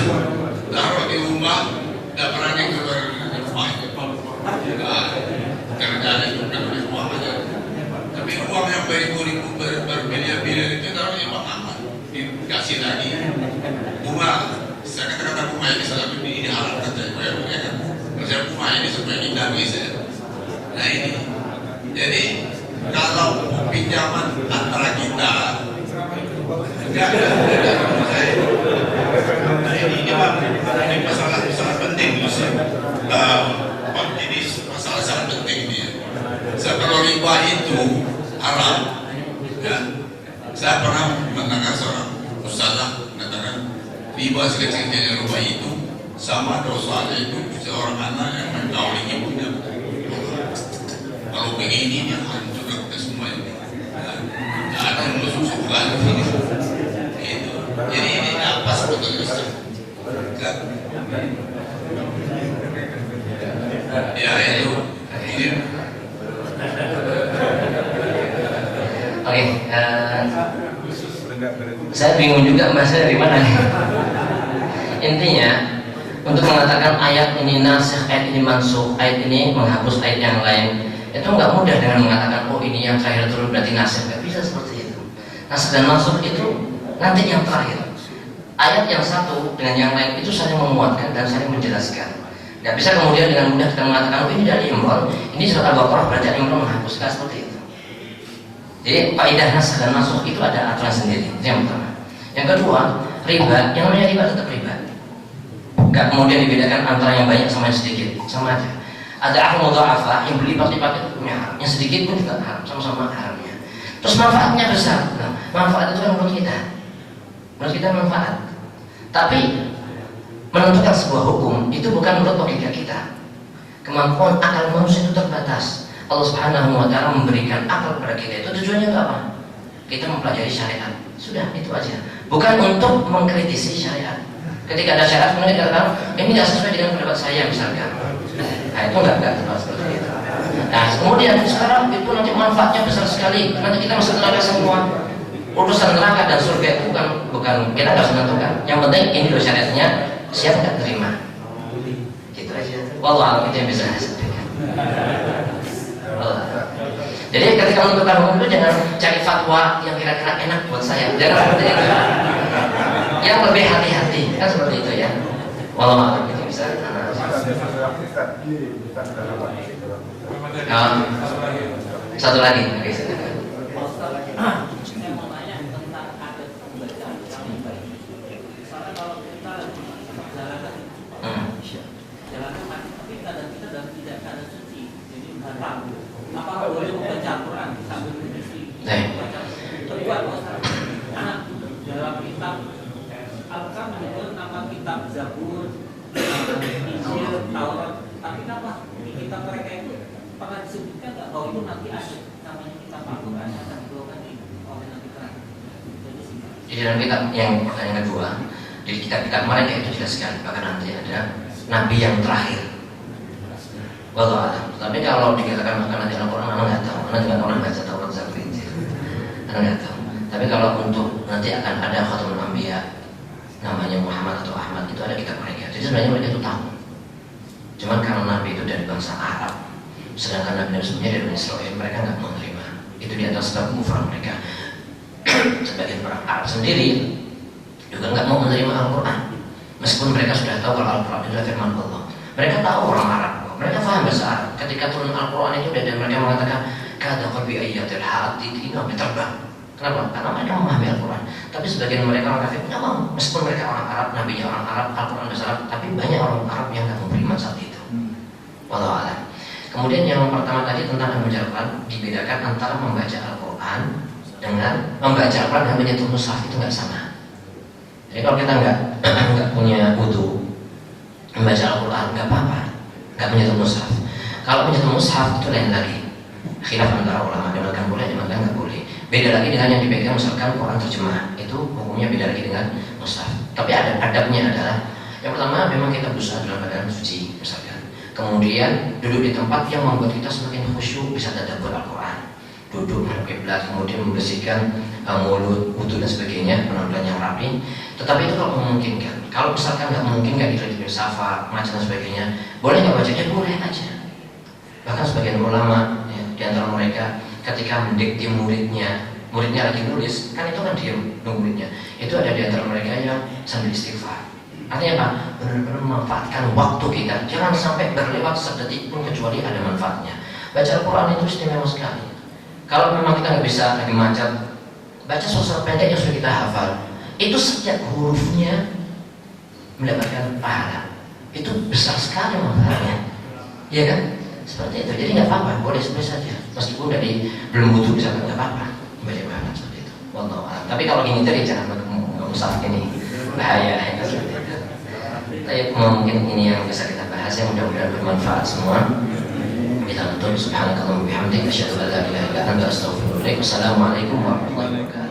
taruh di rumah, tidak berani keluar dari rumah itu. Nah, kerjaan itu kan di rumah aja. Tapi uang yang beribu-ribu, berbiliar-biliar itu taruh di bank aman, dikasih lagi bunga. Saya kata-kata bunga ini selalu ini haram kata saya kan. Kalau saya bunga ini supaya indah bisa. Nah ini, jadi kalau pinjaman antara kita, ini masalah penting ini masalah sangat penting dia. Kalau riba itu haram, ya, saya pernah mendengar seorang ustazah mengatakan riba sekecil-kecilnya riba itu sama dosanya itu seorang anak yang menggauli ibunya. Kalau begini dia hancur kita semua ini. Tidak ada yang masuk surga ini. Itu. Jadi ini apa sebetulnya? Kan? Ya itu. Oke, saya bingung juga bahasa dari mana. Intinya untuk mengatakan ayat ini nasikh, ayat ini mansukh, ayat ini menghapus ayat yang lain, itu nggak mudah dengan mengatakan oh ini yang terakhir turun berarti nasikh. Nggak bisa seperti itu. Nasikh dan mansukh itu nanti yang terakhir. Ayat yang satu dengan yang lain itu saling menguatkan dan saling menjelaskan. Nggak bisa kemudian dengan mudah kita mengatakan oh ini dari Imran, ini surat Al-Baqarah berarti Imran menghapuskan seperti itu. Jadi kaidah nasikh dan mansukh itu ada aturan sendiri. Itu yang pertama. Yang kedua, riba, yang namanya riba tetap riba. Nggak kemudian dibedakan antara yang banyak sama yang sedikit, sama aja. Ada akal mudha'afah yang berlipat-lipat itu punya haram, yang sedikit pun juga haram, sama-sama haramnya. Terus manfaatnya besar. Nah, manfaat itu kan menurut kita manfaat. Tapi menentukan sebuah hukum itu bukan menurut logika kita. Kemampuan akal manusia itu terbatas. Allah Subhanahu wa Ta'ala memberikan akal kepada kita itu tujuannya untuk apa? Kita mempelajari syariat. Sudah, itu aja. Bukan untuk mengkritisi syariat. Ketika ada syariat kemudian kita katakan ini tidak sesuai dengan pendapat saya misalkan. Nah itu enggak tepat seperti itu. Nah kemudian sekarang itu nanti manfaatnya besar sekali. Nanti kita masuk neraka semua. Urusan neraka dan surga itu bukan kita nggak usah menentukan. Yang penting ini loh syariatnya, siap nggak terima. Gitu aja. Wallah itu yang bisa saya sampaikan. Jadi ketika menentukan hukum itu jangan cari fatwa yang kira-kira enak buat saya. Jangan seperti itu. Yang lebih hati-hati kan seperti itu ya. Wallah itu bisa. Satu lagi. Oke, silakan. Saya mau tanya tentang adat pembacaan Al-Quran. Misalnya kalau kita jalanan tapi kadang kita dalam tidak keadaan suci, jadi haram. Apakah boleh membaca Al-Quran sambil berisi? Kedua, dalam kitab Al-Quran menyebut nama kitab Zabur, Injil, Taurat, tapi kenapa di kitab mereka itu pernah disebutkan nggak bahwa itu nanti ada namanya kitab Al-Quran yang akan dibawakan oleh Nabi terakhir? Di dalam kitab yang kedua, di kitab-kitab mereka itu jelaskan bahkan nanti ada Nabi yang terakhir. Wallahu a'lam. Tapi kalau dikatakan akan nanti Al-Quran, anak nggak tahu. Anak juga orang baca Taurat Zabur Injil. Anak nggak tahu. Tapi kalau untuk nanti akan ada Khatamul Anbiya, namanya Muhammad atau Ahmad, itu ada kitab mereka. Jadi sebenarnya mereka itu tahu. Cuman karena Nabi itu dari bangsa Arab, sedangkan Nabi sebelumnya dari Bani Israel, mereka nggak mau menerima. Itu di antara sebab kufur mereka. Sebagian orang Arab sendiri juga nggak mau menerima Al-Quran, meskipun mereka sudah tahu kalau Al-Quran itu adalah firman Allah. Mereka tahu orang Arab, mereka paham bahasa Arab. Ketika turun Al-Quran itu dan mereka mengatakan kata qalbi ayyatil hati ini sampai terbang. Kenapa? Karena mereka memahami Al-Quran. Tapi sebagian mereka orang kafir nggak mau, meskipun mereka orang Arab, nabinya orang Arab, Al-Quran bahasa Arab, tapi banyak orang Arab yang nggak mau beriman saat itu. Wallahu a'lam. Kemudian yang pertama tadi tentang membaca Al-Quran, dibedakan antara membaca Al-Quran dengan membaca Al-Quran dan menyentuh mushaf, itu nggak sama. Jadi kalau kita nggak punya wudu, membaca Al-Quran nggak apa-apa, nggak menyentuh mushaf. Kalau menyentuh mushaf itu lain lagi. Khilaf antara ulama, dimakan boleh, dimakan nggak boleh. Beda lagi dengan yang dipegang misalkan Quran terjemah, itu hukumnya beda lagi dengan mushaf. Tapi ada adabnya adalah yang pertama memang kita berusaha dalam keadaan suci misalkan. Kemudian duduk di tempat yang membuat kita semakin khusyuk, bisa tadabbur Al-Quran. Duduk menghadap kiblat, kemudian membersihkan mulut, wudu dan sebagainya, penampilan yang rapi. Tetapi itu kalau memungkinkan. Kalau misalkan nggak memungkinkan di safar, macam dan sebagainya, boleh nggak bacanya? Boleh aja. Bahkan sebagian ulama ya, di antara mereka ketika mendikti muridnya lagi nulis, kan itu kan diam nunggu muridnya. Itu ada di antara mereka yang sambil istighfar. Artinya apa? Benar-benar memanfaatkan waktu kita. Jangan sampai berlewat sedetik pun kecuali ada manfaatnya. Baca Al-Quran itu istimewa sekali. Kalau memang kita nggak bisa lagi macet, baca surat pendek yang sudah kita hafal, itu setiap hurufnya mendapatkan pahala. Itu besar sekali manfaatnya, iya kan? Seperti itu. Jadi nggak apa-apa, boleh saja. Meskipun dari belum butuh bisa nggak apa-apa baca pahala seperti itu. Wallahu a'lam. Tapi kalau ini tadi jangan nggak usah ini bahaya. Tapi mungkin ini yang bisa kita bahas, yang mudah-mudahan bermanfaat semua. Kita tutup. Subhanakallahumma wa bihamdika asyhadu an la ilaha illa anta astaghfiruka wa atubu ilaik. Wassalamualaikum warahmatullahi wabarakatuh.